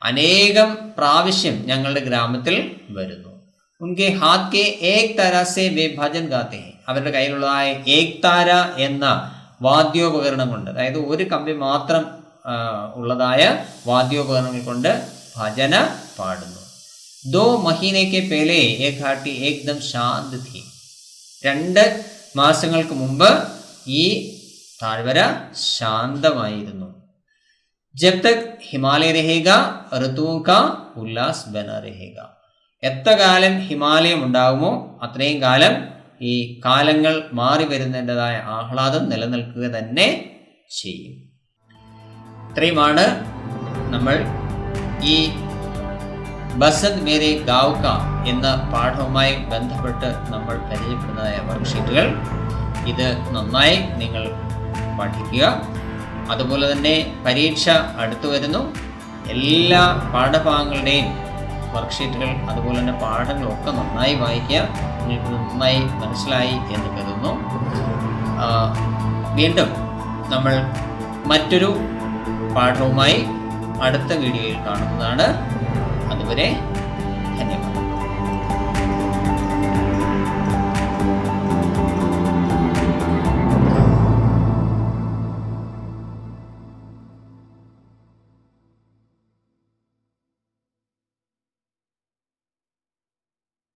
അനേകം പ്രാവശ്യം ഞങ്ങളുടെ ഗ്രാമത്തിൽ വരുന്നു. ഉൻകെ ഹാത്ത് കെ ഏക് താര സേ വേ ഭജൻ ഗാത്തെ ഹൈ. അവരുടെ കയ്യിലുള്ളതായ ഏക് താര എന്ന വാദ്യോപകരണം കൊണ്ട്, അതായത് ഒരു കമ്പി മാത്രം ഉള്ളതായ വാദ്യോപകരണങ്ങൾ കൊണ്ട് ഭജന പാടുന്നു. 2 മഹീനെ കെ പേലെ ഏ ഘാട്ടി ഏകദം ശാന്ത് ഥി. 2 മാസങ്ങൾക്ക് മുമ്പ് ഈ താഴ്വര ശാന്തമായിരുന്നു. ജബ് തക് ഹിമാലയ രഹേഗ ഋതുओं का उल्लास बना रहेगा. എത്ര കാലം ഹിമാലയം ഉണ്ടാകുമോ അത്രയും കാലം ഈ കാലങ്ങൾ മാറി വരുന്നതിൻ്റെതായ ആഹ്ലാദം നിലനിൽക്കുക തന്നെ ചെയ്യും. ഇത്രയുമാണ് നമ്മൾ ഈ ബസന്ത് മേരെ ഗാവ് കാ എന്ന പാഠവുമായി ബന്ധപ്പെട്ട് നമ്മൾ പരിചയപ്പെടുന്നതായ വർക്ക്ഷീറ്റുകൾ. ഇത് നന്നായി നിങ്ങൾ പഠിക്കുക. അതുപോലെ തന്നെ പരീക്ഷ അടുത്തു വരുന്നു. എല്ലാ പാഠഭാഗങ്ങളുടെയും വർക്ക്ഷീറ്റുകൾ അതുപോലെ തന്നെ പാഠങ്ങളൊക്കെ നന്നായി വായിക്കുക. നിങ്ങൾക്ക് നന്നായി മനസ്സിലായി എന്ന് കരുതുന്നു. വീണ്ടും നമ്മൾ മറ്റൊരു പാഠവുമായി അടുത്ത വീഡിയോയിൽ കാണുന്നതാണ്. അതുവരെ ധന്യവാദം.